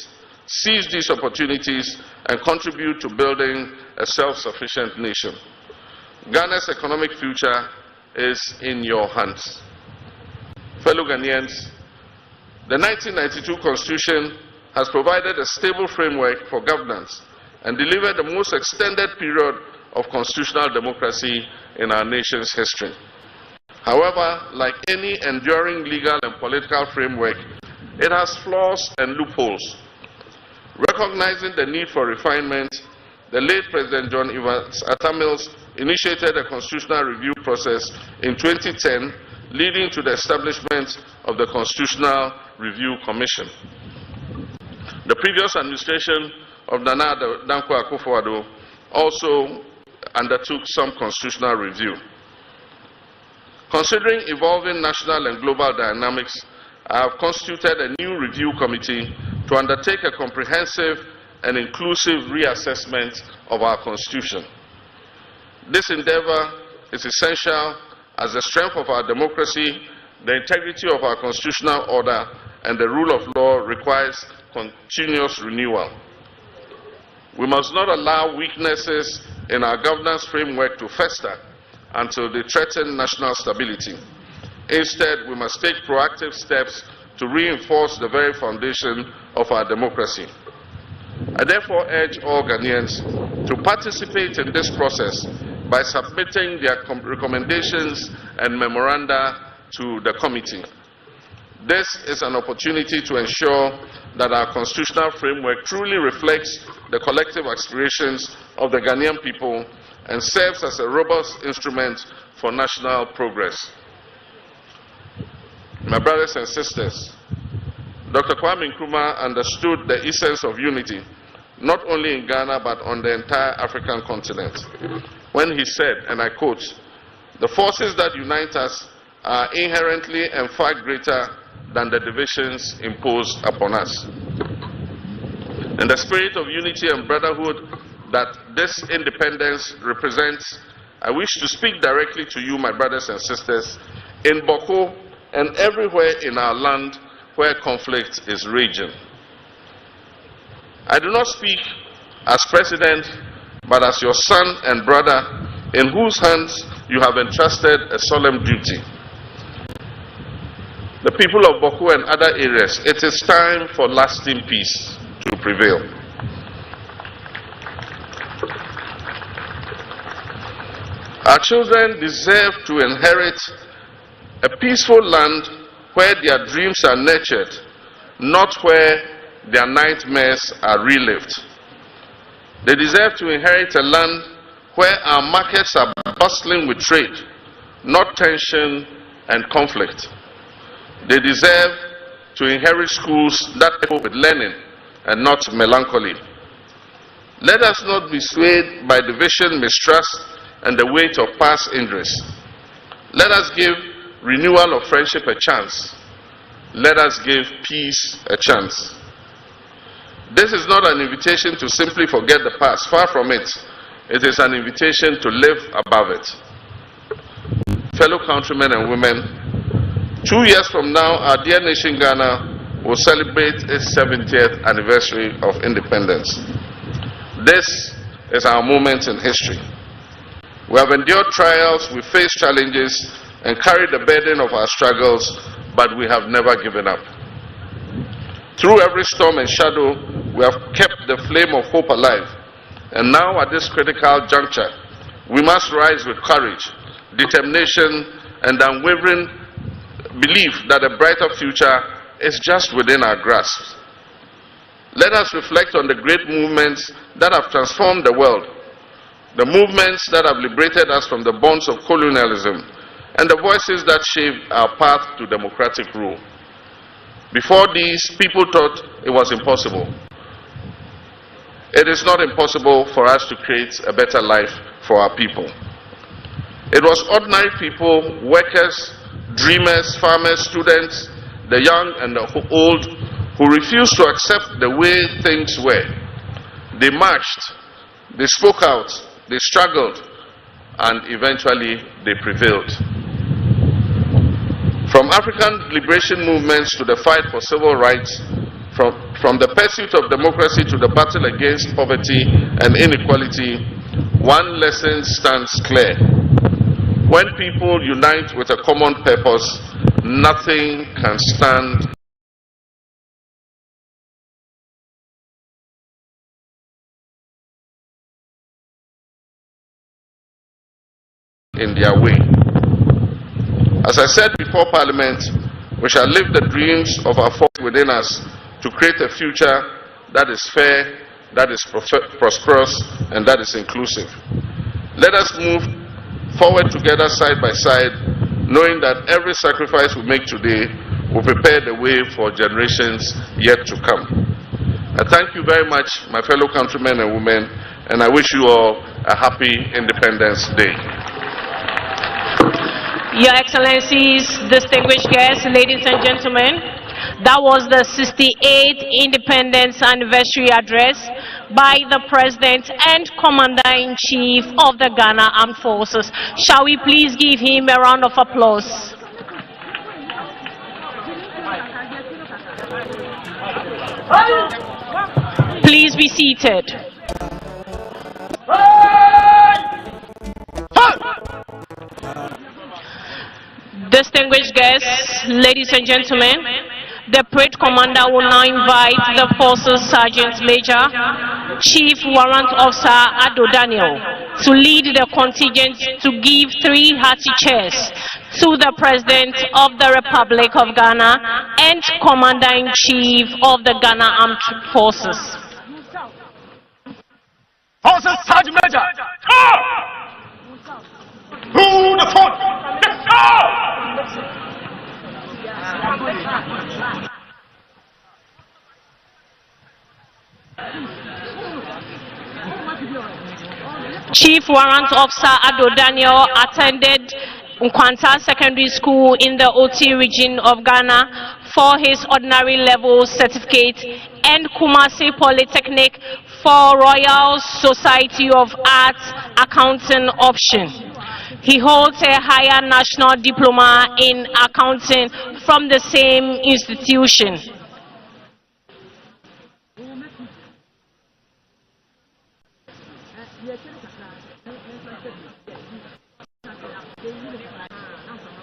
seize these opportunities, and contribute to building a self-sufficient nation. Ghana's economic future is in your hands. Fellow Ghanaians, the 1992 Constitution has provided a stable framework for governance and delivered the most extended period of constitutional democracy in our nation's history. However, like any enduring legal and political framework, it has flaws and loopholes. Recognizing the need for refinement, the late President John Evans Atta Mills initiated a constitutional review process in 2010, leading to the establishment of the Constitutional Review Commission. The previous administration of Nana Dankwa Akufo-Addo also undertook some constitutional review. Considering evolving national and global dynamics, I have constituted a new review committee to undertake a comprehensive and inclusive reassessment of our Constitution. This endeavor is essential as the strength of our democracy, the integrity of our constitutional order, and the rule of law requires continuous renewal. We must not allow weaknesses in our governance framework to fester until they threaten national stability. Instead, we must take proactive steps to reinforce the very foundation of our democracy. I therefore urge all Ghanaians to participate in this process by submitting their recommendations and memoranda to the committee. This is an opportunity to ensure that our constitutional framework truly reflects the collective aspirations of the Ghanaian people and serves as a robust instrument for national progress. My brothers and sisters, Dr. Kwame Nkrumah understood the essence of unity, not only in Ghana but on the entire African continent, when he said, and I quote, "The forces that unite us are inherently and far greater than the divisions imposed upon us." In the spirit of unity and brotherhood that this independence represents, I wish to speak directly to you, my brothers and sisters, in Boko and everywhere in our land where conflict is raging. I do not speak as president, but as your son and brother, in whose hands you have entrusted a solemn duty. The people of Boko and other areas, it is time for lasting peace to prevail. Our children deserve to inherit a peaceful land where their dreams are nurtured, not where their nightmares are relived. They deserve to inherit a land where our markets are bustling with trade, not tension and conflict. They deserve to inherit schools that echo with learning and not melancholy. Let us not be swayed by division, mistrust, and the weight of past injuries. Let us give renewal of friendship a chance. Let us give peace a chance. This is not an invitation to simply forget the past. Far from it. It is an invitation to live above it. Fellow countrymen and women, 2 years from now, our dear nation Ghana will celebrate its 70th anniversary of independence. This is our moment in history. We have endured trials, we faced challenges, and carried the burden of our struggles, but we have never given up. Through every storm and shadow, we have kept the flame of hope alive. And now, at this critical juncture, we must rise with courage, determination, and unwavering belief that a brighter future is just within our grasp. Let us reflect on the great movements that have transformed the world, the movements that have liberated us from the bonds of colonialism, and the voices that shaped our path to democratic rule. Before these, people thought it was impossible. It is not impossible for us to create a better life for our people. It was ordinary people, workers, dreamers, farmers, students, the young and the old, who refused to accept the way things were. They marched, they spoke out, they struggled, and eventually they prevailed. From African liberation movements to the fight for civil rights, from the pursuit of democracy to the battle against poverty and inequality, one lesson stands clear. When people unite with a common purpose, nothing can stand in their way. As I said before Parliament, we shall live the dreams of our folk within us to create a future that is fair, that is prosperous, and that is inclusive. Let us move forward together side by side, knowing that every sacrifice we make today will prepare the way for generations yet to come. I thank you very much, my fellow countrymen and women, and I wish you all a happy Independence Day. Your Excellencies, distinguished guests, ladies and gentlemen, that was the 68th Independence Anniversary Address by the President and Commander-in-Chief of the Ghana Armed Forces. Shall we please give him a round of applause? Please be seated. Distinguished guests, ladies and gentlemen, the parade commander will now invite the Forces Sergeant Major, Chief Warrant Officer Ado Daniel, to lead the contingent to give 3 hearty cheers to the President of the Republic of Ghana and Commander-in-Chief of the Ghana Armed Forces. Forces Sergeant Major! To the front! Chief Warrant Officer Ado Daniel attended Nkwanta Secondary School in the Oti region of Ghana for his ordinary level certificate and Kumasi Polytechnic for Royal Society of Arts accounting option. He holds a higher national diploma in accounting from the same institution.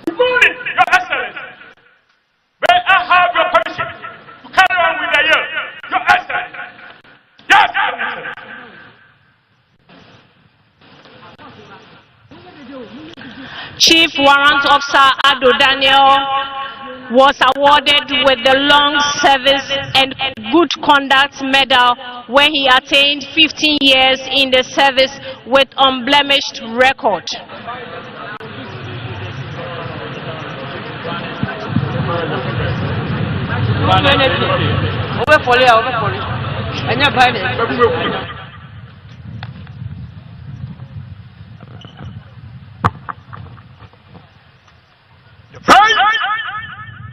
Good morning, Your Excellency. May I have your permission to carry on with the year? Your Excellency. Yes, Your Excellency. Chief Warrant Officer Ado Daniel was awarded with the Long Service and Good Conduct Medal when he attained 15 years in the service with unblemished record.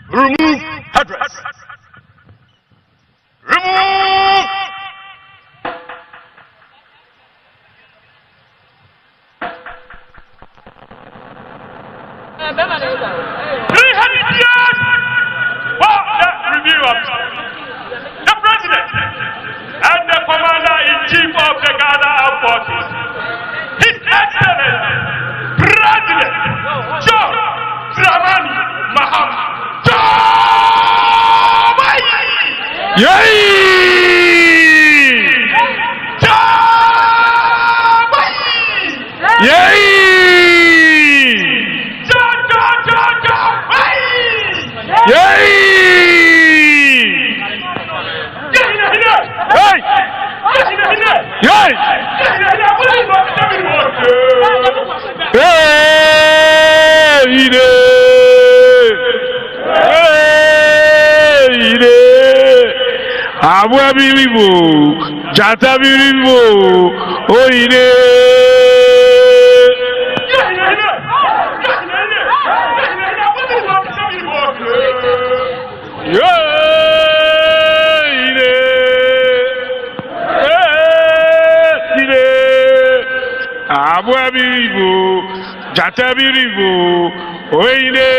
Remove headdress. Remove. 300 years for the review of the President and the Commander-in-Chief of the Ghana Armed Forces, His Excellency President John Dramani Mahama. Yay! Yay! Yay! Abua biribo, jata biribo, oire. Abua biribo, jata biribo, oire.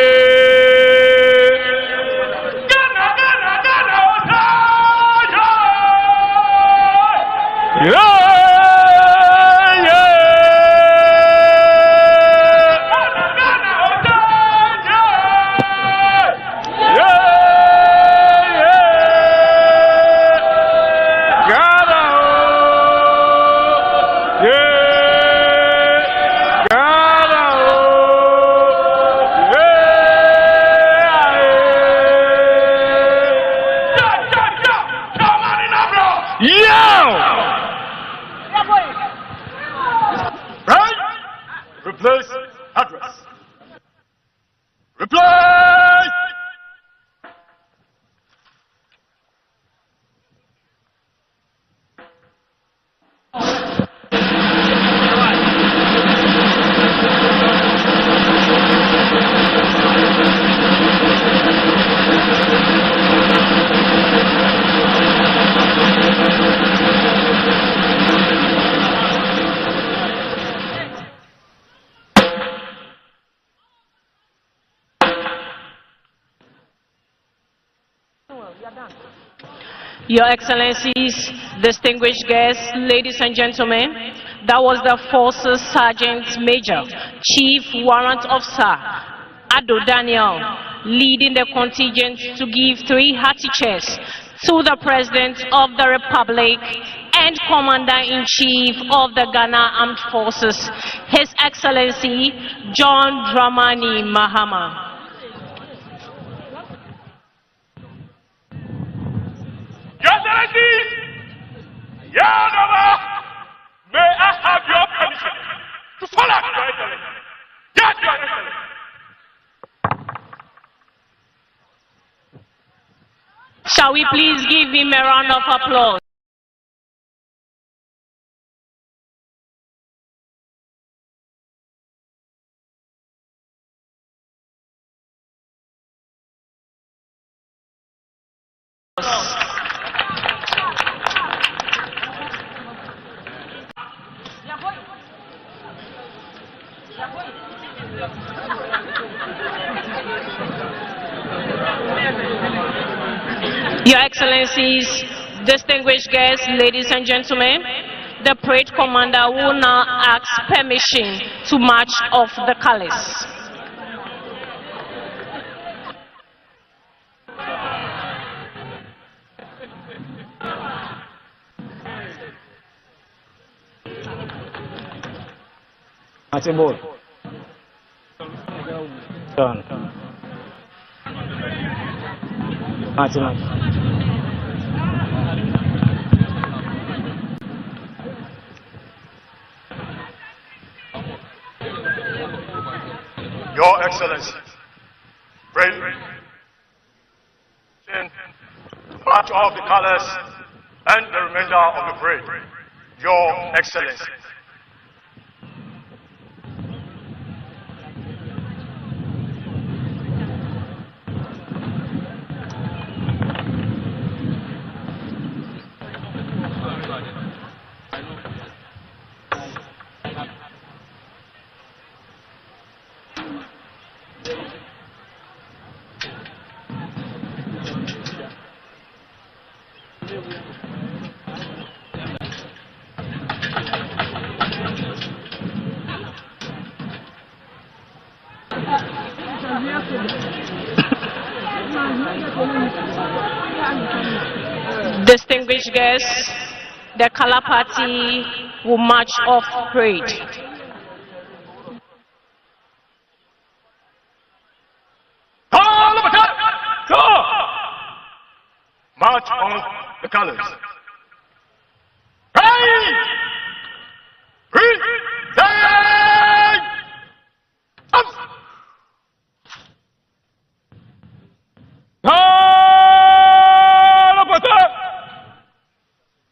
Your Excellencies, distinguished guests, ladies and gentlemen, that was the Forces Sergeant Major, Chief Warrant Officer Ado Daniel, leading the contingent to give 3 hearty cheers to the President of the Republic and Commander-in-Chief of the Ghana Armed Forces, His Excellency John Dramani Mahama. Your Excellency, may I have your permission to follow Your Excellency? Yes, Your Excellency. Shall we please give him a round of applause? Your Excellencies, distinguished guests, ladies and gentlemen, the parade commander will now ask permission to march off the colors. Marching ball. Turn. Marching. Your Excellency, pray to march off the colors and the remainder of the parade. Your Excellency. Distinguished guests, the color party will march off parade. March on the colors.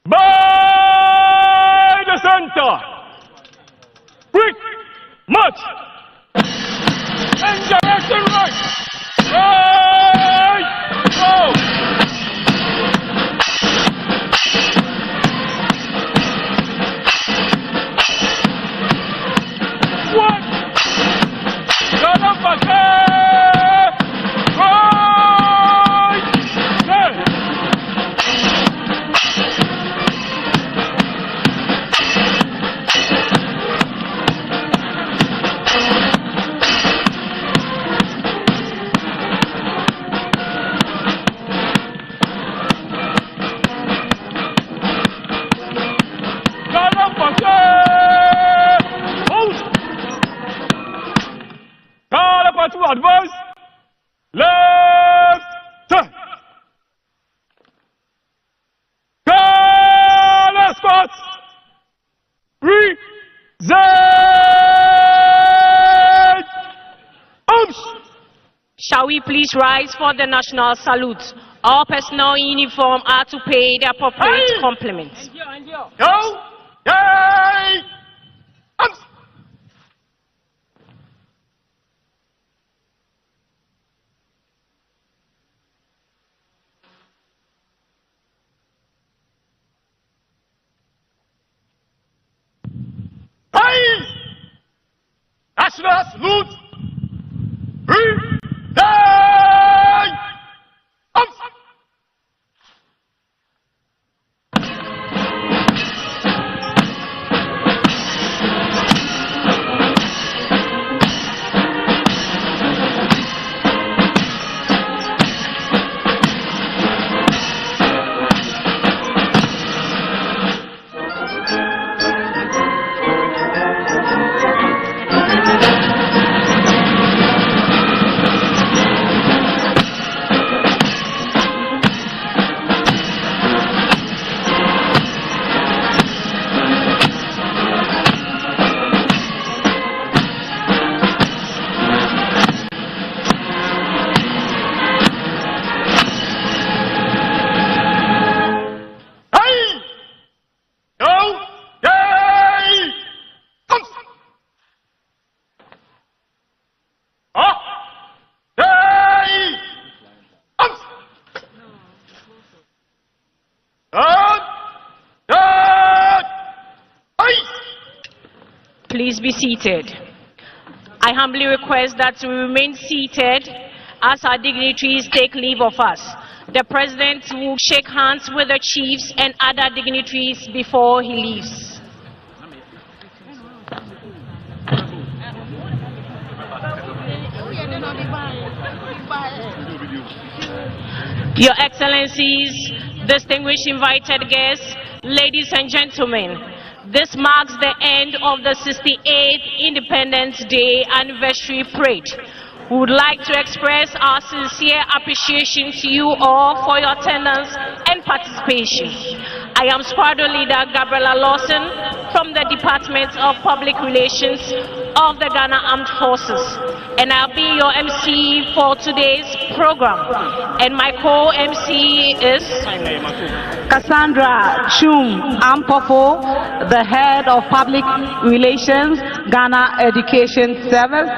By the center, quick march, and direction right, go. What? To advance, left, turn. Color spots, present, arms. Shall we please rise for the national salute? All personnel in uniform are to pay the appropriate compliments. Go, yay, arms. National salute. Please be seated. I humbly request that we remain seated as our dignitaries take leave of us. The President will shake hands with the chiefs and other dignitaries before he leaves. Your Excellencies, distinguished invited guests, ladies and gentlemen, this marks the end of the 68th Independence Day anniversary parade. We would like to express our sincere appreciation to you all for your attendance and participation. I am Squadron Leader Gabriela Lawson from the Department of Public Relations of the Ghana Armed Forces, and I'll be your MC for today's program. And my co-MC is Cassandra Chum Ampofo, the head of Public Relations, Ghana Education Service,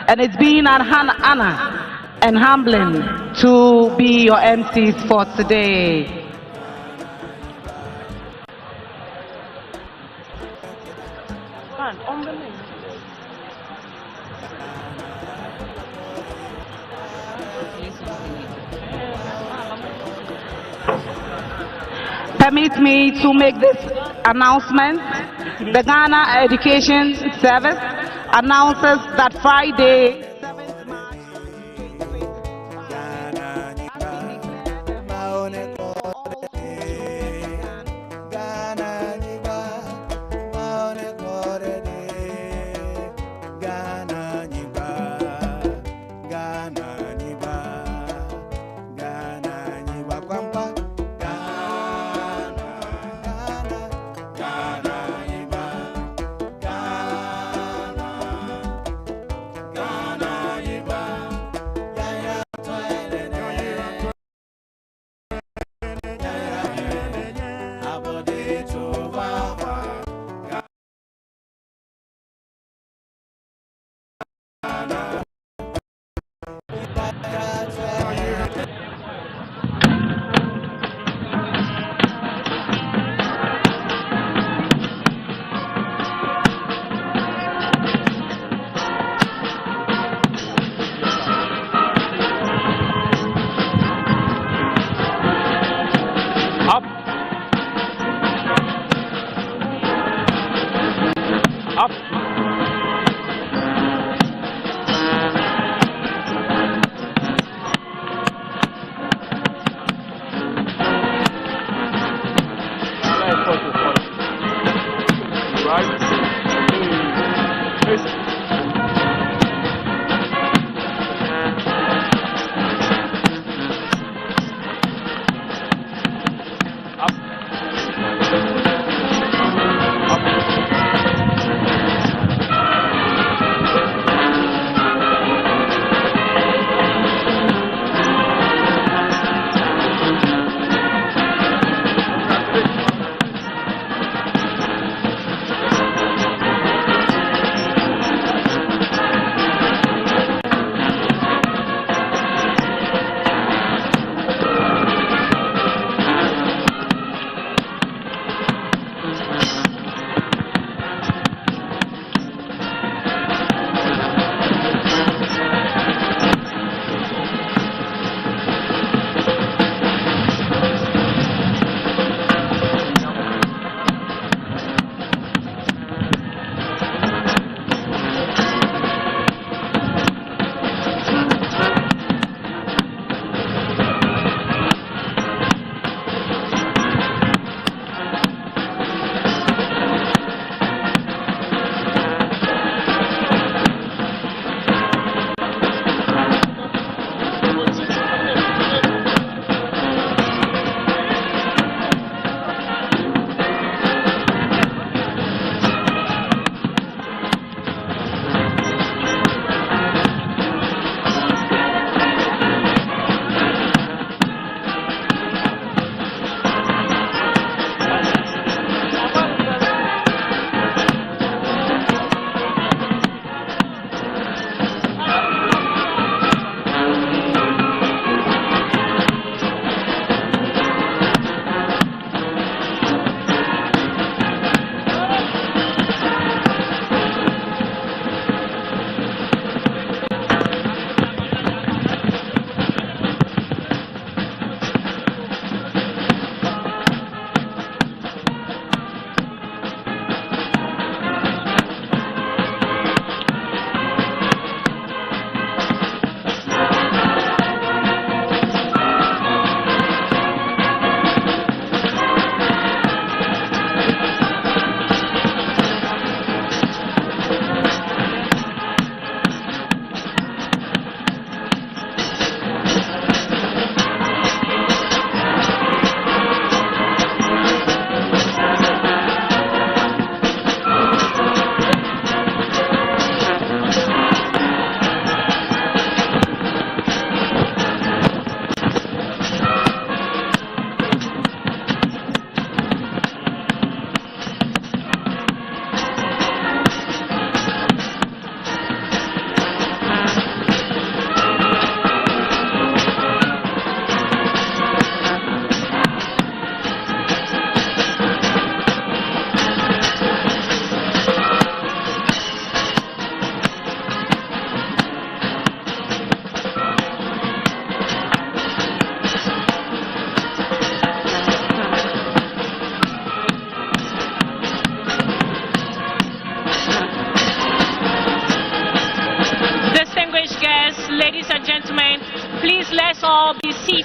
and it's been an honor and humbling to be your MCs for today. Permit me to make this announcement. The Ghana Education Service announces that Friday, 7th March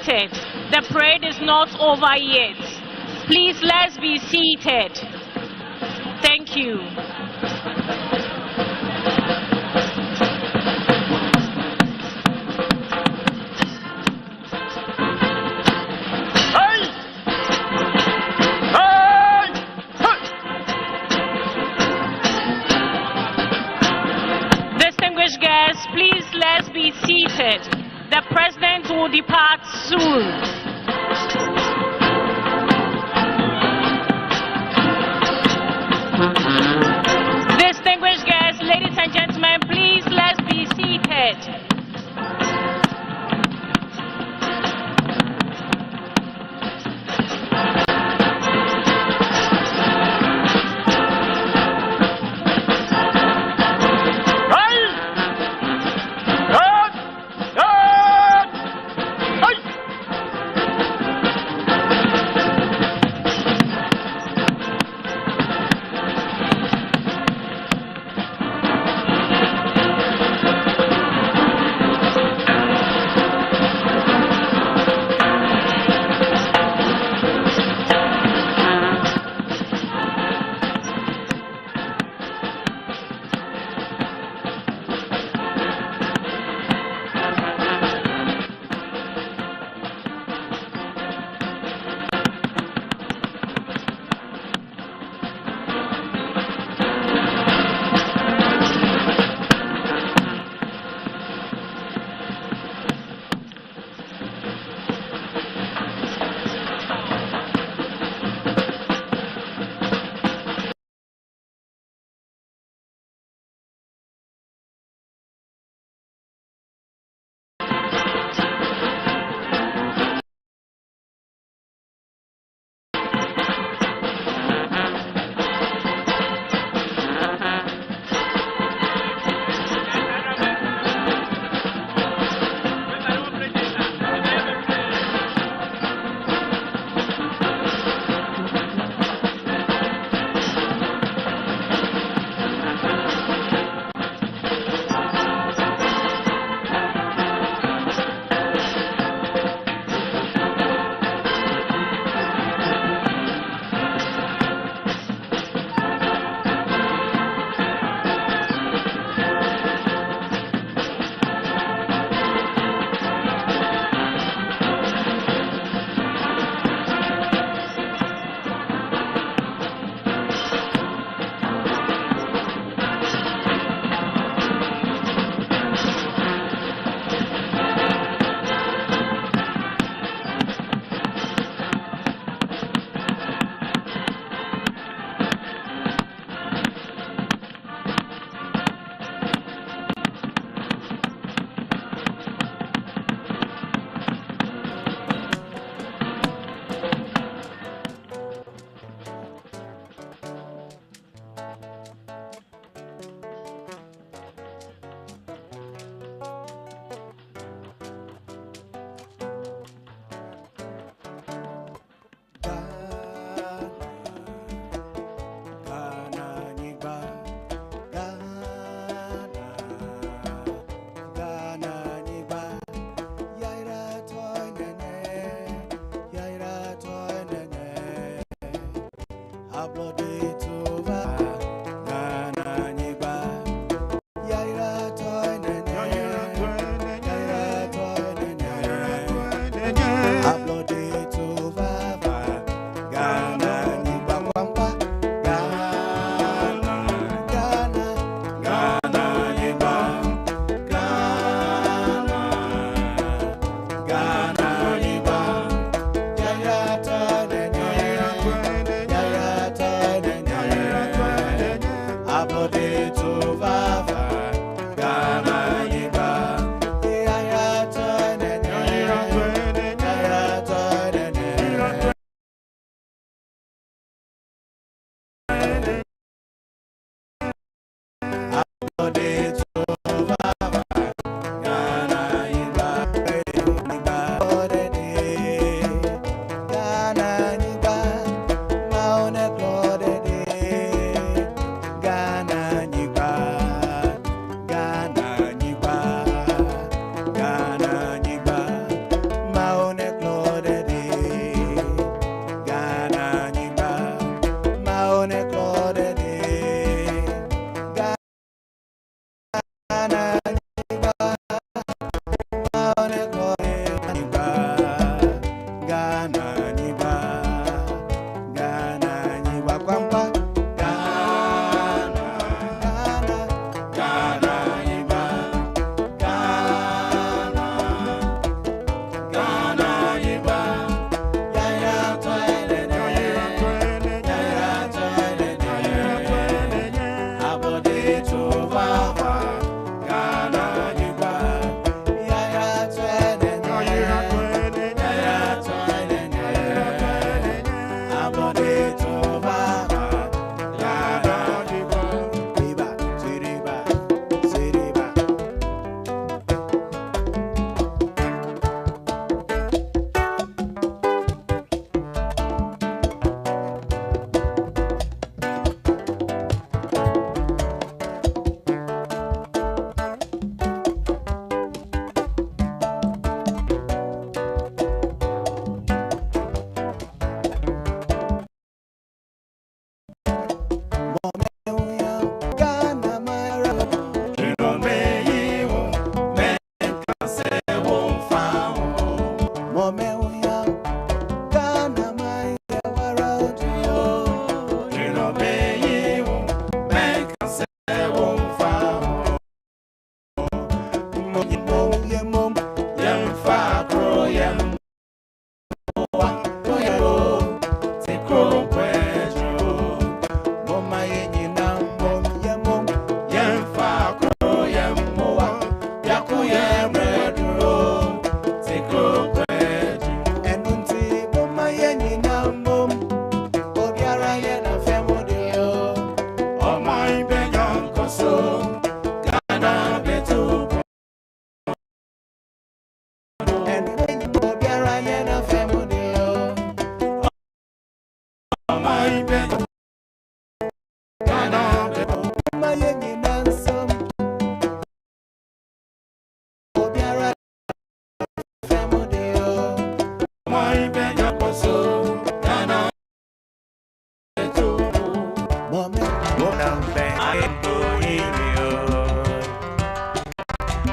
seated. The parade is not over yet. Please, let's be seated. Thank you. Distinguished guests, please, let's be seated. The president will depart soon. Distinguished guests, ladies and gentlemen, please, let's be seated.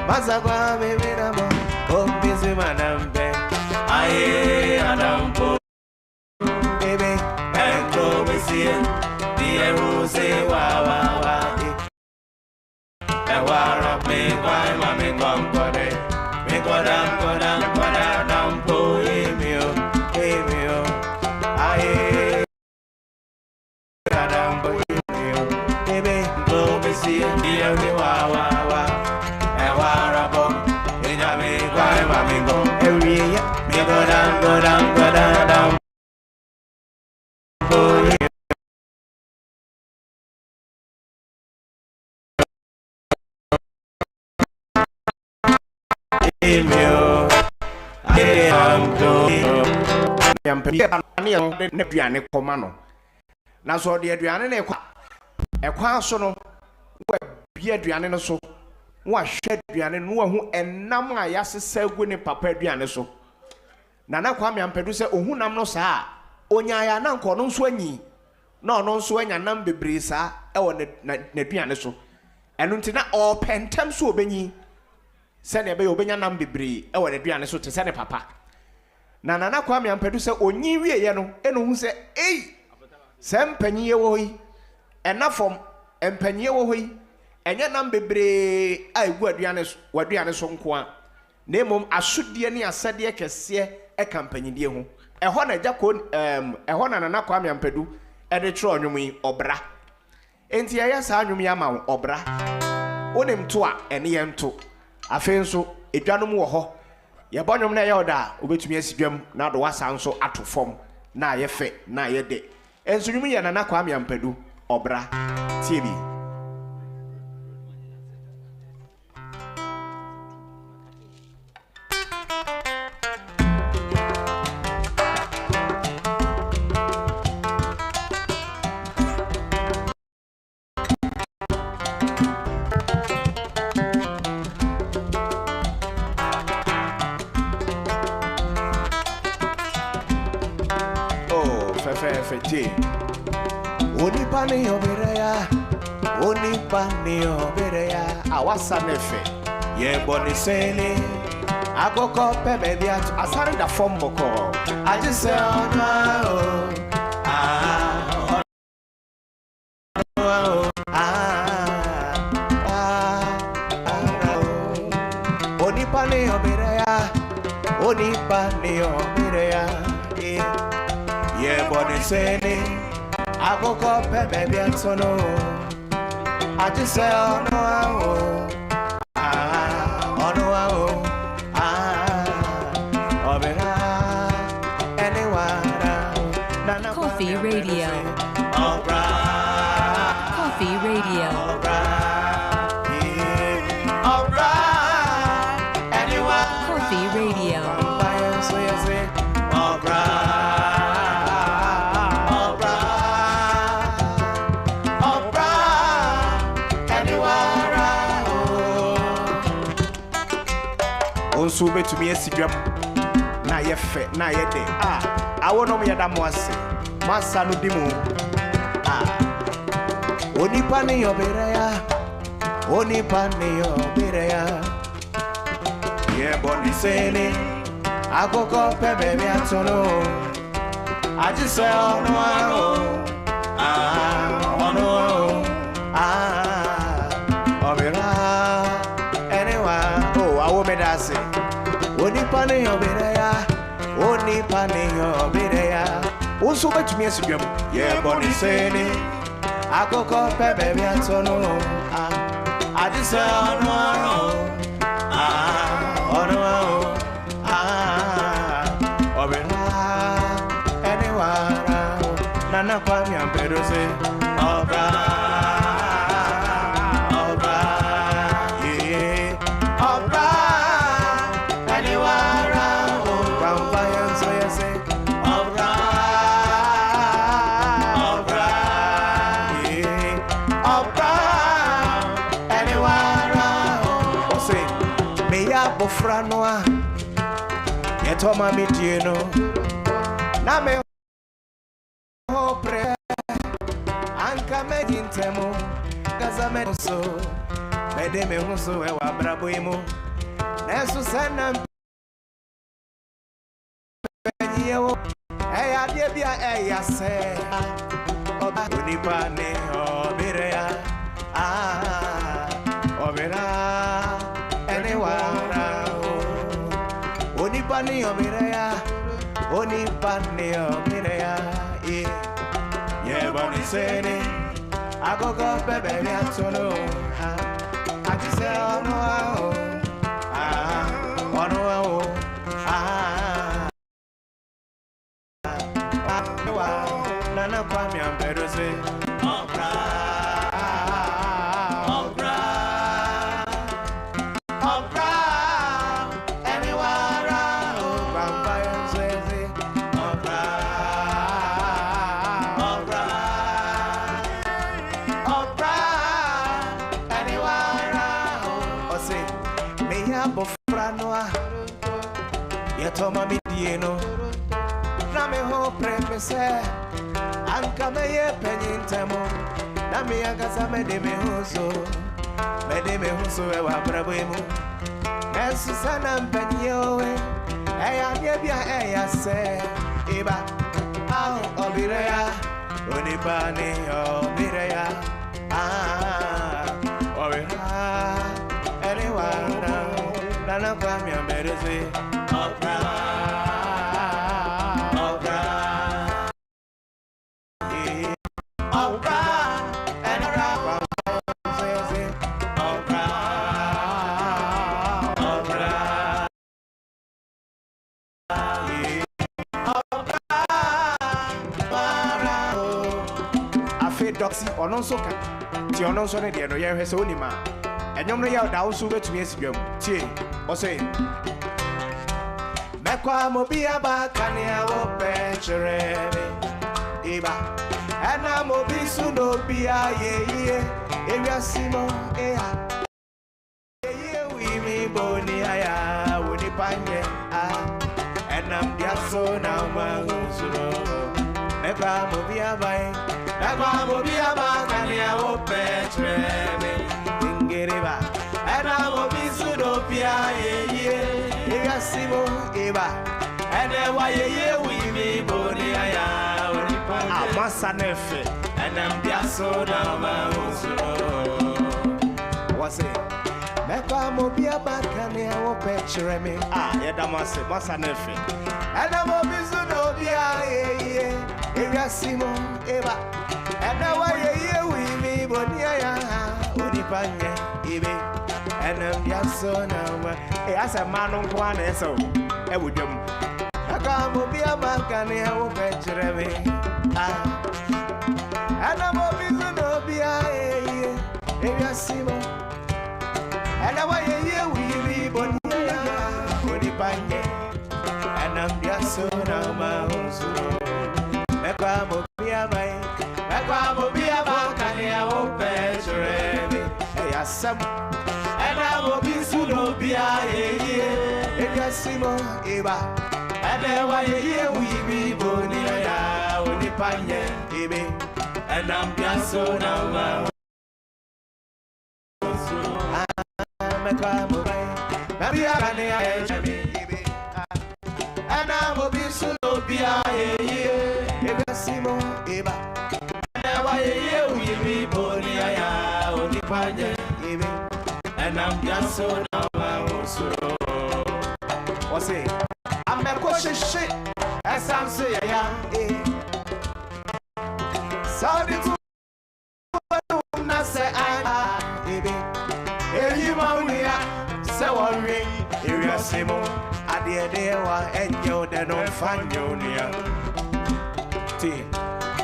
Mazagwa baby namo, oh busy manambe, aye adampo, baby, and go we see the rose wa, and war me why mammy come for it, me go down, po, emio, aye adampo, baby, go we see the wa. Go down. Na so de aduane na ekwa so no wo bia aduane no so wo ahwe aduane no wo hu enam a yasesa gu ne papa aduane so na Kwame Ampedu se ohunam no saa onya ya na nko no nso anyi na ono nso anya nam bebre saa e wo na aduane so enu nti na o pentem so obenyi se na ebe obenya nam bebre e wo na aduane so te se ne papa na Kwame Ampedu se onyi wieye no enu hu se se mpanyiye wo yi enafom empanyiye wo yi enya nam bebre a egu aduane so nko a na emom asodie ne asade kese e kampanyidie ho eho na jako eho na Kwame Ampedu e de tro onwom yi obra enti ya sa anwom ya ma obra onem to a ene ye nto afen so edwanom wo ho ye bonwom na ye oda obetumi asidwam na do wasa nso atofom na ye fe na ye de enso nwom ye na Kwame Ampedu obra TV. Onipani obereya awasa nefe ye boni sele agoko pebe dia asare da form boko aje se onipani obereya ye boni sele agoko pebe dia sono I just say, oh no, KOFI Radio. KOFI Radio. KOFI Radio. So bet to me asidwam na ye fe na ye de awono me yada mo ase masa no dimu onipa ne obereya ye boni sene akoko pebe mi atono aji se ono obera anyone awo me da se Onipani obereya Oso betumi asidwam ye boni sene akoko pebe bi atono adise ono obera anyone nana Kwame Ampedu se obra Franoa yetoma mitino na me hopre anka medin temo Kazame so Mede me huso e wa brabo imo Nesu sana Penyewo Eya die bia eya se Oba unipa ne obirea Obira Anywara Unipa ne obirea Unipa ne obirea Yeah, boni sene Agogo bebe mi atolo Ati se ono Nana kwa mi ambedo se Obra Anywhere Vampire Swayze Obra Anywhere Ose Me ya bofra noa Yetoma mi dieno Na me ho prepese Anka me ye penyintemo Na me agasa me de me huso e wa brabwemu Nesu sana mpenyewe Eya nyebia eya se Iba obireya Unibani obireya Obireya Anywana Nana kwa mi ambereze Doxy or non so can. Tion non so near no year has only man. And you know you down so to me. Tea, or say, Macqua mobia back and ya will picture Eva. And I'm obi soon no be a ye, Eva Simo, we me boni aya, would it panye, and I'm just so now, my Macqua mobia by. Eba mobia bakania wo petreme ingeriba ena mobi sudopia ye ega simo eba ene wa ye wi mi boni aya onipa amasa nefe ena mbia so na ma usuro wase Eba mobia bakania wo petreme ye damase masa nefe ena mobi sudopia ye ega simo eba and now I hear we me, but yeah, Unipanya, Ibe, and Yaso now. As a man on one, so I would jump. I can't be a man, can I hope better me? And I'm a business of Simo. And now I hear we me, but yeah, Unipanya, and I'm Yaso now, my own soul. Eba mobia mai Eba mobia bakania wo petreme Eya sam Ena mobi suno bia ye Ega simo eba Ena wa ye wi boni ya oni panye ebe Ena mbia so na ma Eba mobia Mabia bakania ebe Ena mobi suno bia ye Simo eba Ewa ye wi boni aya onipanye ebe enam yaso na wa usuro Ose ameko sheshe esanse ya Saudi tu na se aya ebe eyi mawuya se wonwe eri simo ade de wa enyo de no fanyo nia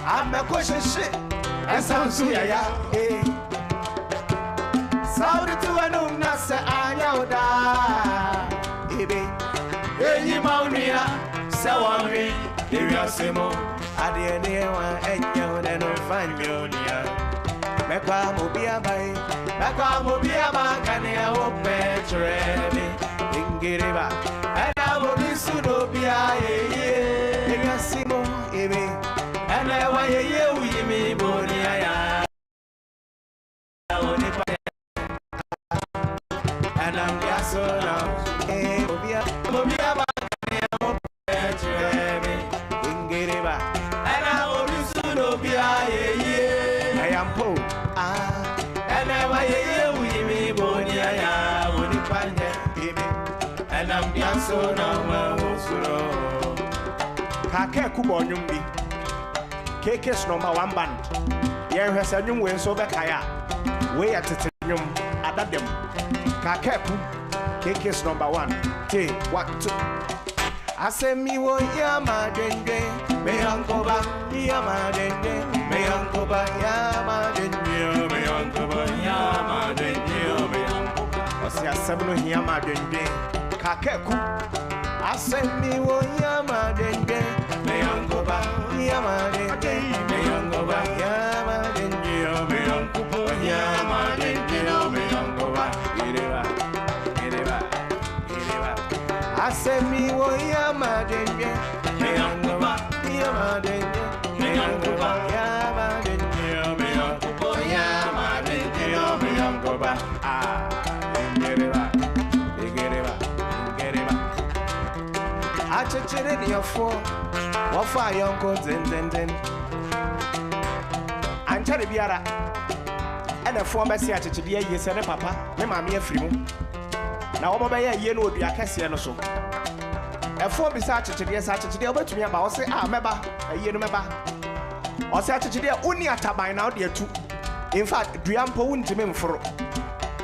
I'm a question shit, and sounds so ya. Saudi to a no nasa, I know that. Ebe, any maunia, so on me, Area Simo, I didn't and you then no fine Munia. Macqua mobia by Macqua mobia back and I will petre me in Giriba, and I will be Sudopia, Area Simo, Ebe. And I want you, we me, Bonia. and I'm just so now. Hey, Bobia, Ingeriba, and I will do soon, Obia, I am poor. And I will we me, Bonia, when you find it, and I'm just so now. Kake Kubonyumbi, Cake's number 1 band. Yen has a new way so back higher. Way at the room at them. Kakeku, Cake's number 1. T, what to? I say me, wo yama dende, me uncle ba, yama dende, me uncle ba, yama dende, me uncle ba, yama dende, me uncle ba. I say a seven yama dende, Kakeku. I say me, wo yama dende, me uncle ba, yama dende, me uncle ba, yama dende, me uncle ba, yama dende, me uncle ba, ireba. I say me wo yama denge, me angoba, yama denge, me angoba, yama denge, me angoba, yama denge, me angoba. Ingereba. I cheched it your four. What fire young codes and I'm telling you, and a former theatre to the year, said Papa, me mammy a free. Now, over by a year would be a Cassian or so. A former Saturday, dear Saturday, over to me about say, remember, a year remember. Or Saturday, only at by now, dear too. In fact, Driampo wouldn't to me for.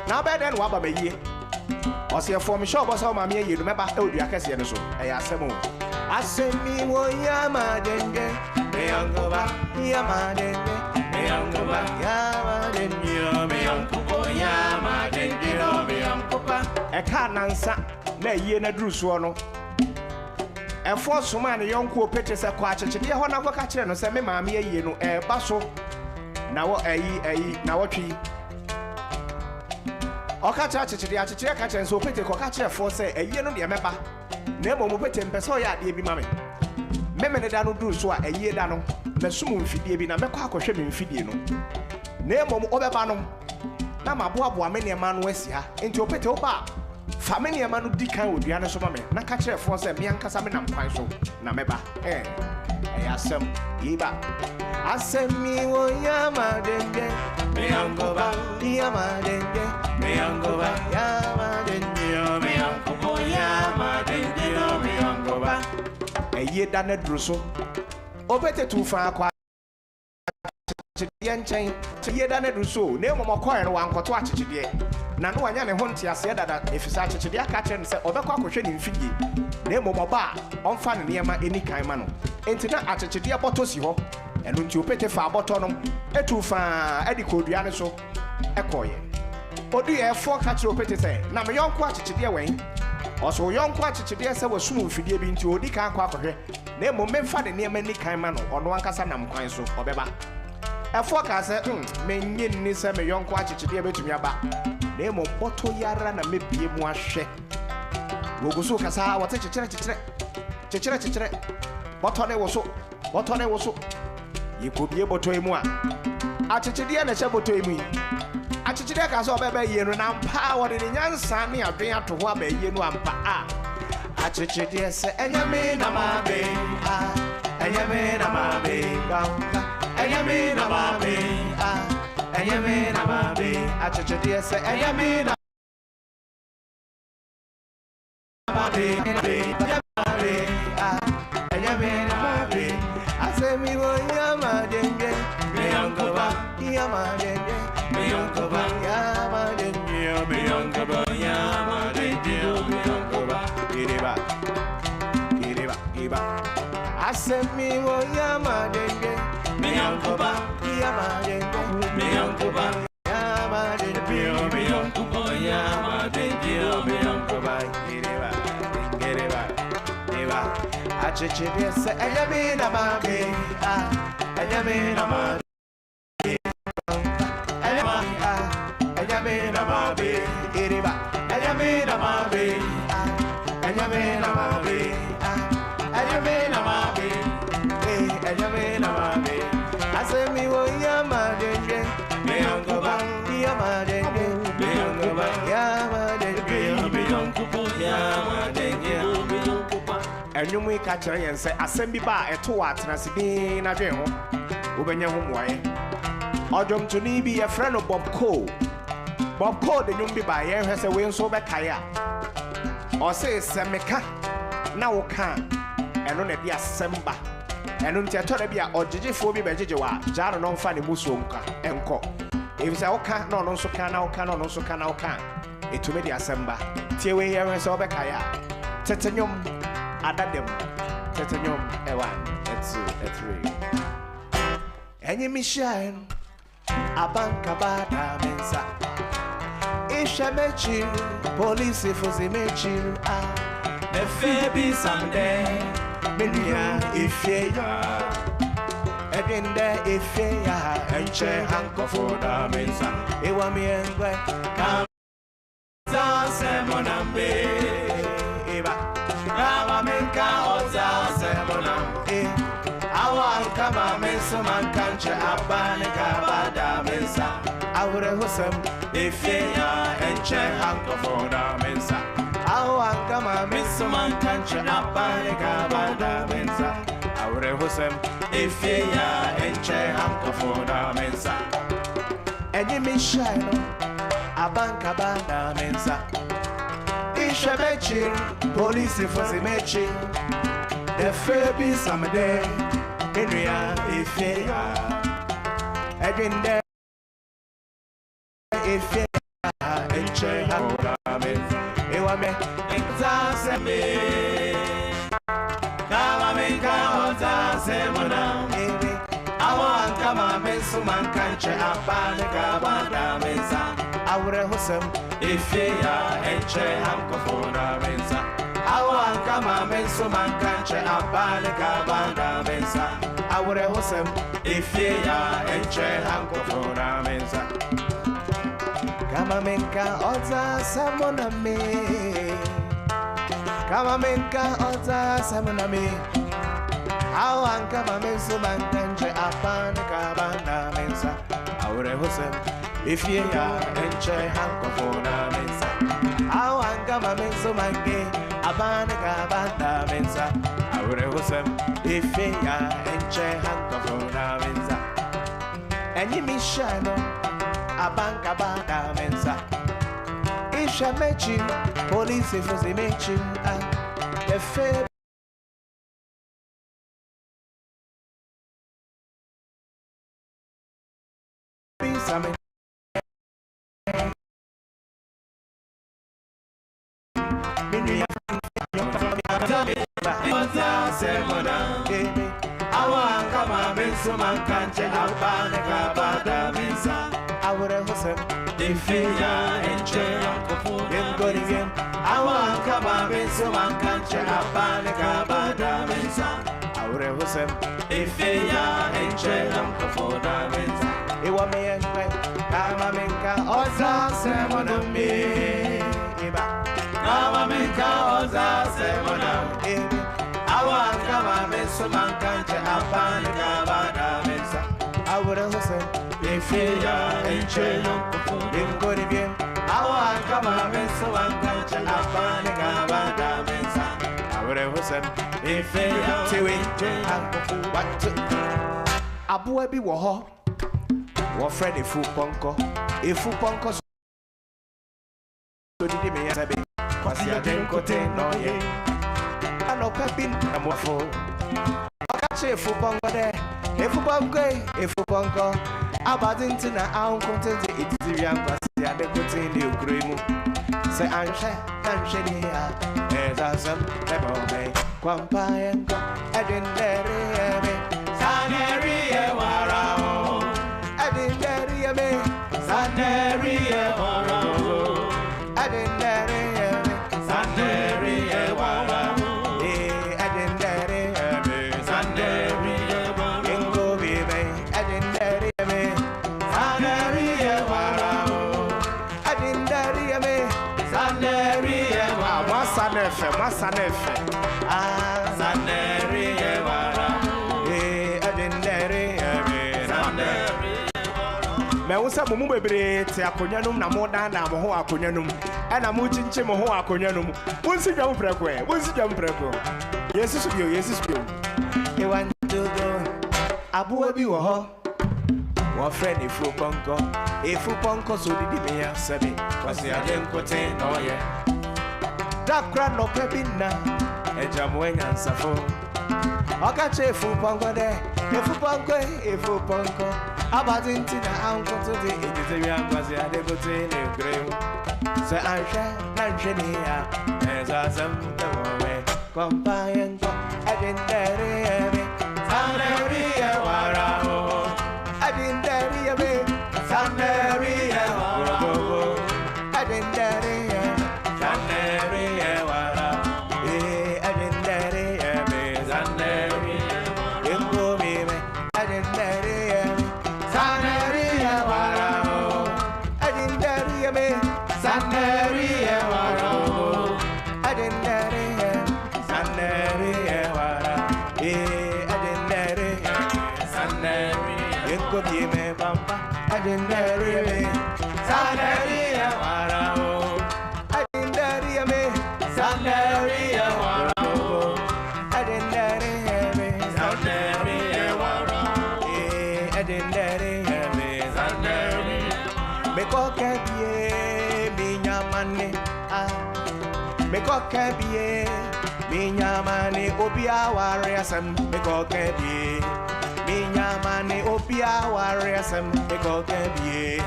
Now, better than what by year. Or say a former shop was how my you remember, oh, dear Cassian or so. I asked him. I say me, wo yama denge, me angoba, yama denge, me angoba, yama denge, me angoba, yama denge, me angoba. A can't answer, nay, ye na drew swallow. A force man, a young cool pitches a quatch, dear Hona Catcher, and say, mammy, you know, a basso. Now, now, what tree. O catcher, the archer catcher, so pretty catcher for say, a year no dear member. Nemo mupete mpeso ya die bi mame. Memene da no duru so a eye da no, mesumu mfidie bi na mekọ akọhwe me mfidie no. Nemo mo obeba no, na maboaboa me niema no asi ha. Enti opete oba. Fa me niema no dikan odua ne so mame. Na ka kire fo se me ankasa me nam kwan so na meba. Asem yiba. Asem mi wo yama dende, me angoba, yama dende, me angoba, yama dende, me angoba, yama dende, me angoba. Eye da ne druso. Obete tu fa kwa yen ye da ne druso. Ne mo koy no wankoto achechide. Na no anya ne ho ntiase dada efisa achechide aka kire ne se obekọ akohwe ne mfidie. Ne mo ba onfa ne niema eni kan ma no. Enti na achechide boto si ho. Enu nti opete fa boto no etu fa edi kodua ne so ekoye. Odu ye fo ka kire opete se na me yonko achechide wen. Oso yonko achechide se wasum mfidie bi nti odi kan akọ akohwe. Na mo memfa de niema eni kan ma no ono ankasa nam kwan so obeba. Efo ka se menye ni se me yonko achechide betumi aba. Na mo boto yara na mebie mu ahwe. Wogusu kasa wote chechire boto ne woso yekobie boto emu a achechide na che boto emu achechide ka so obebe yenu na mpa wode ne nyansa ne adwen ato ho aba yenu ampa a achechide se enyame na mabe enyame na mabe enyame na mabe enyame na mabe achechide se enyame na I say me wo yama denge, me angoba, yama denge, me angoba, yama denge, me angoba, yama denge, me angoba, iriba. I say me wo yama denge, me angoba, yama denge, me angoba, yama denge, me angoba, yama denge, me angoba, iriba. Achechide se enyame na mabe enyame na mabe enyame na mabe iriba enyame na mabe enyame na mabe enyame na mabe enyame na mabe asemi wo yama denge me angoba yama denge me angoba yama denge and you make catch and say, Assembly bar at 2 hours, and I see na dwen ho. Ubenya ho moye. Odom to ni be a friend of Bob Cole. Bob Cole the nyum bi ba yen hwe se we so be kaya. O say semeka na wo kan eno na bi asemba. Eno ntia to da bi a ogegefo bi bejeje wa jaro no mfa ne muso nka enko. If say wo kan no no so kan na wo kan no no so kan na wo kan. Etume di asemba. Tie we yen hwe se wo be kaya. Tetenyum adadem. Tetenyum ewan. It's Enye mi shine abanka bada mensa Isha mechi police fuzi mechi the febi someday minya ifye ya edinde ifye ya enche hanko foda mensa ewa mi engwe kam za se monambe eba kama menka oza se monambe Awan kama menso man kanche abane kabada mensa Awre husem ifeya enche hanko foda mensa Awan kama menso man kanche abane kabada mensa Awre husem ifeya enche hanko foda mensa Enye mishano abanka bada mensa Isha mechir police fosi mechir The febi someday Inria ifeya Edwinde ifeya Enche hakurame Ewa me Ekta me Kama me kaota semona Awa kama mesu mankanche Apane kabada mensa Awre husem ifeya Enche hamkofona mensa Awan kama menso mankanche abale kabanda mensa Awre hosem ifeya enche hanko fona mensa Kama menka oza samona me Kama menka oza samona me Awan kama menso mankanche abale kabanda mensa Awre hosem ifeya enche hanko fona mensa Awan kama menso manke Abane kabanda mensa Awre hosem ifeya enche hanko fona mensa Enyi mishano abanka banda mensa Isha mechi police fuzi mechi Efe Bisame Minu Semona, Awan kama menso mankanche abane kabada mensa Awre hosem ifeya enche hanko Yengori yen Awan kama menso mankanche abane kabada mensa Awre hosem ifeya enche hanko mensa Ewa me enkwe kama menka oza semona me Eba Kama menka oza semona me Awan kama menso mankanche abane kabada mensa Awre hosem ifeya enche hanko Yengori bien Awan kama menso mankanche abane kabada mensa Awre hosem ifeya enche hanko Watu Abuwe bi woho Wo friend ifu ponko So didi me yasabe Kwasi adenkote no ye Ano pepin amwafo Okache ifu ponko de Ifu ponko Abadinti na aunkontente itiri yankwasi adenkote ndi ukremu Se anshe ni ya Ezasem lebome Kwampa yenko Edinderi yeme Saneri ye warao Edinderi yeme Saneri ye warao Edinderi yeme Saneri ye warao Edinderi yeme Saneri ye warao Ingo bibe Edinderi yeme Saneri ye warao Edinderi yeme Saneri ye warao Masanefe Saneri ye warao Edinderi yeme Saneri ye warao Me was a mumu bebre te akonyanum na moda na mo ho akonyanum e na mu chinche mo ho akonyanum wonsi dwam preko yesus bio e wan to go abuwa bi wo ho wo friend ifu ponko so didi me ya sabi kwasi adem kote no ye dakra no kwebina ejamu enyansafo okache ifu ponko abatinti na ankoto de ejeze ya kwasi adem kote ne grem se anje ni ya eza sam tawe compayen ko adendere me sanere warao adendere me sanere warao adendere sanere warao adendere me sanere embo me adendere sanere warao adendere me sanere warao adendere sanere warao adendere sanere enko me bamba adendere me sanere warao adendere me sanere warao adendere me sanere warao adendere me sanere me kokebie minyamane me kokebie minyamane obia waresem me kokebie minyamane obia waresem me kokebie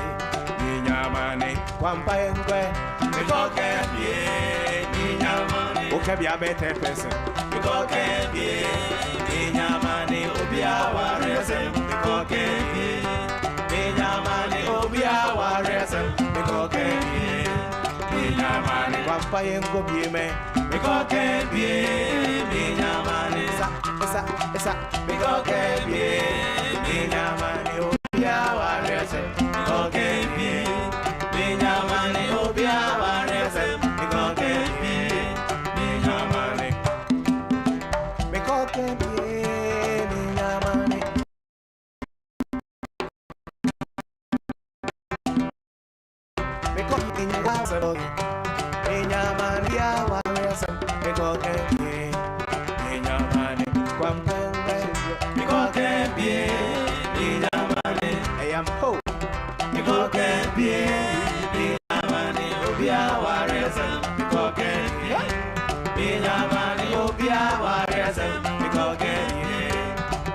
minyamane kwampa engwe me kokebie minyamane okebia better person me kokebie minyamane obia waresem me kokebie minyamane obia waresem me kokebie minyamane kwampa engwe me kokebie minyamane esa me kokebie minyamane obia waresem me kokebie minyamane obia waresem me kokebie minyamane me kokebie minyamane me kokebie minyamane ya waresem me kokebie minyamane kwampenga me kokebie minyamane I am hope me kokebie minyamane obia waresem me kokebie minyamane obia waresem me kokebie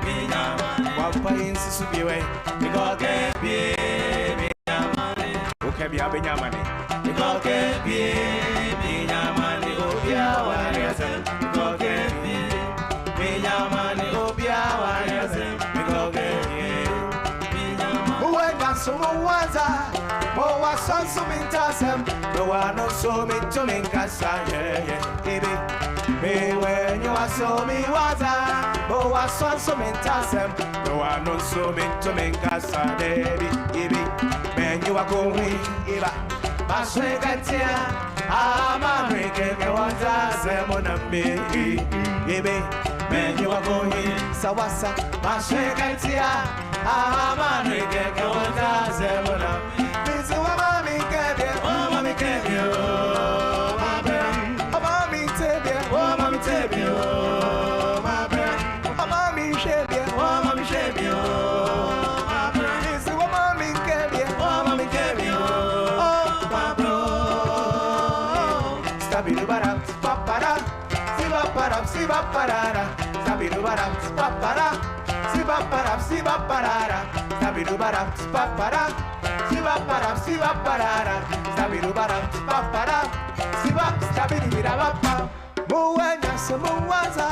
minyamane wampa insisu biwe me kokebie minyamane okebia benyamane me kokebie minyamane obia waresem me kokebie minyamane obia waresem me kokebie minyamane Someone's mo wa sonso mintasem no wa no so me to me kasa baby me when you are so me waza mo wa sonso mintasem no wa no so me to me kasa baby when you are going iba maswe katia ama reke me waza semo na me baby when you are going sawasa maswe katia ama reke me waza semo na Miss Mami Kebie, oh Mami Kebie, oh my baby, oh Mami Tebie, oh Mami Tebie, oh my baby, oh Mami Shebie, oh Mami Shebie, oh my baby, Miss Mami Kebie, oh Mami Kebie, oh my bro. Stabilubaram, papara, sibaparam, stabilubaram, papara, sibaparam, stabilubaram, papara. Siba parara, stabilubaram, papara, stabilubirabapa. Moana somoaza,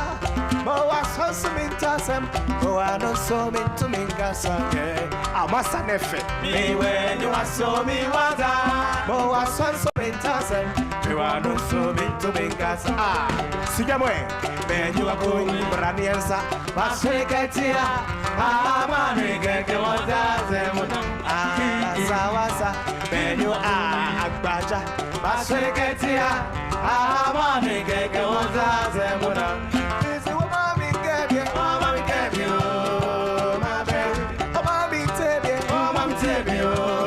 moa sosumintasem, moano sominto mingasa, amasa nefe. Me when you are so me waza, moa sosumintasem, moano sominto mingasa. Ah, Sigamwe, when you are going Braniensa, Masekatia, Amaneke, waza, ah, Sawasa, when you are Agbaja, Masekatia, Amaneke, waza, Zemuna. This is what Mommy gave you, oh, Mommy gave you, my baby, oh, Mommy gave you, oh, Mommy gave you.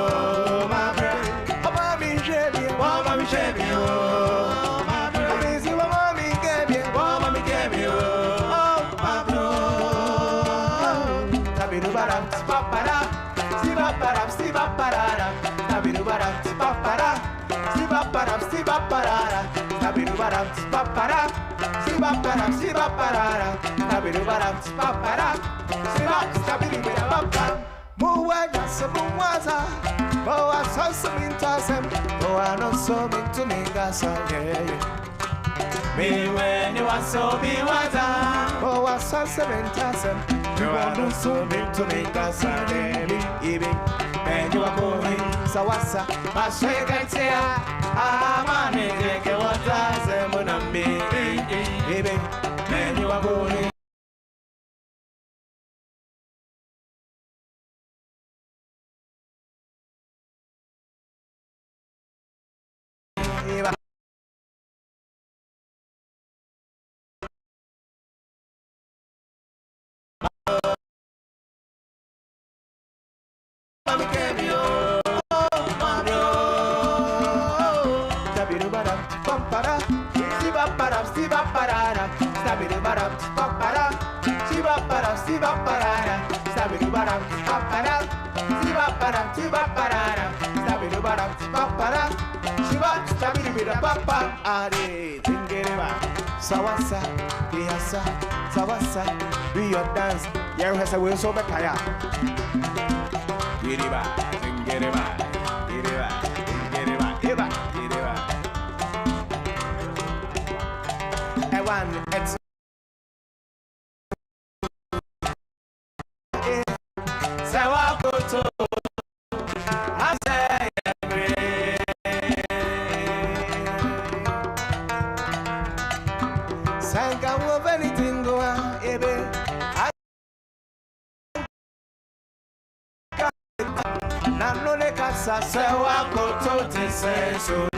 papara, sibapara, sibapara, stabirubara, papara, sibapara, sibapara, stabirubara, papara, stabirubara. Moa Yasamuaza, Moa Sasamintasem, Moa no so into Mingasa, me when you are so be water, Moa Sasamintasem, you are no so into Mingasa, even when you are going, Sawasa, Mashagatia, Amani, Water, Zemunambi, even when you are going. Sawasa, Piasa, Sawasa, do your dance. Here has a will so back. Giriba, Giriba, Giriba, Giriba, Giriba, Giriba. I want it. Sawakoto, I say, Sanka of anything go on, Ebe. Nanone kasa sewa koto te se so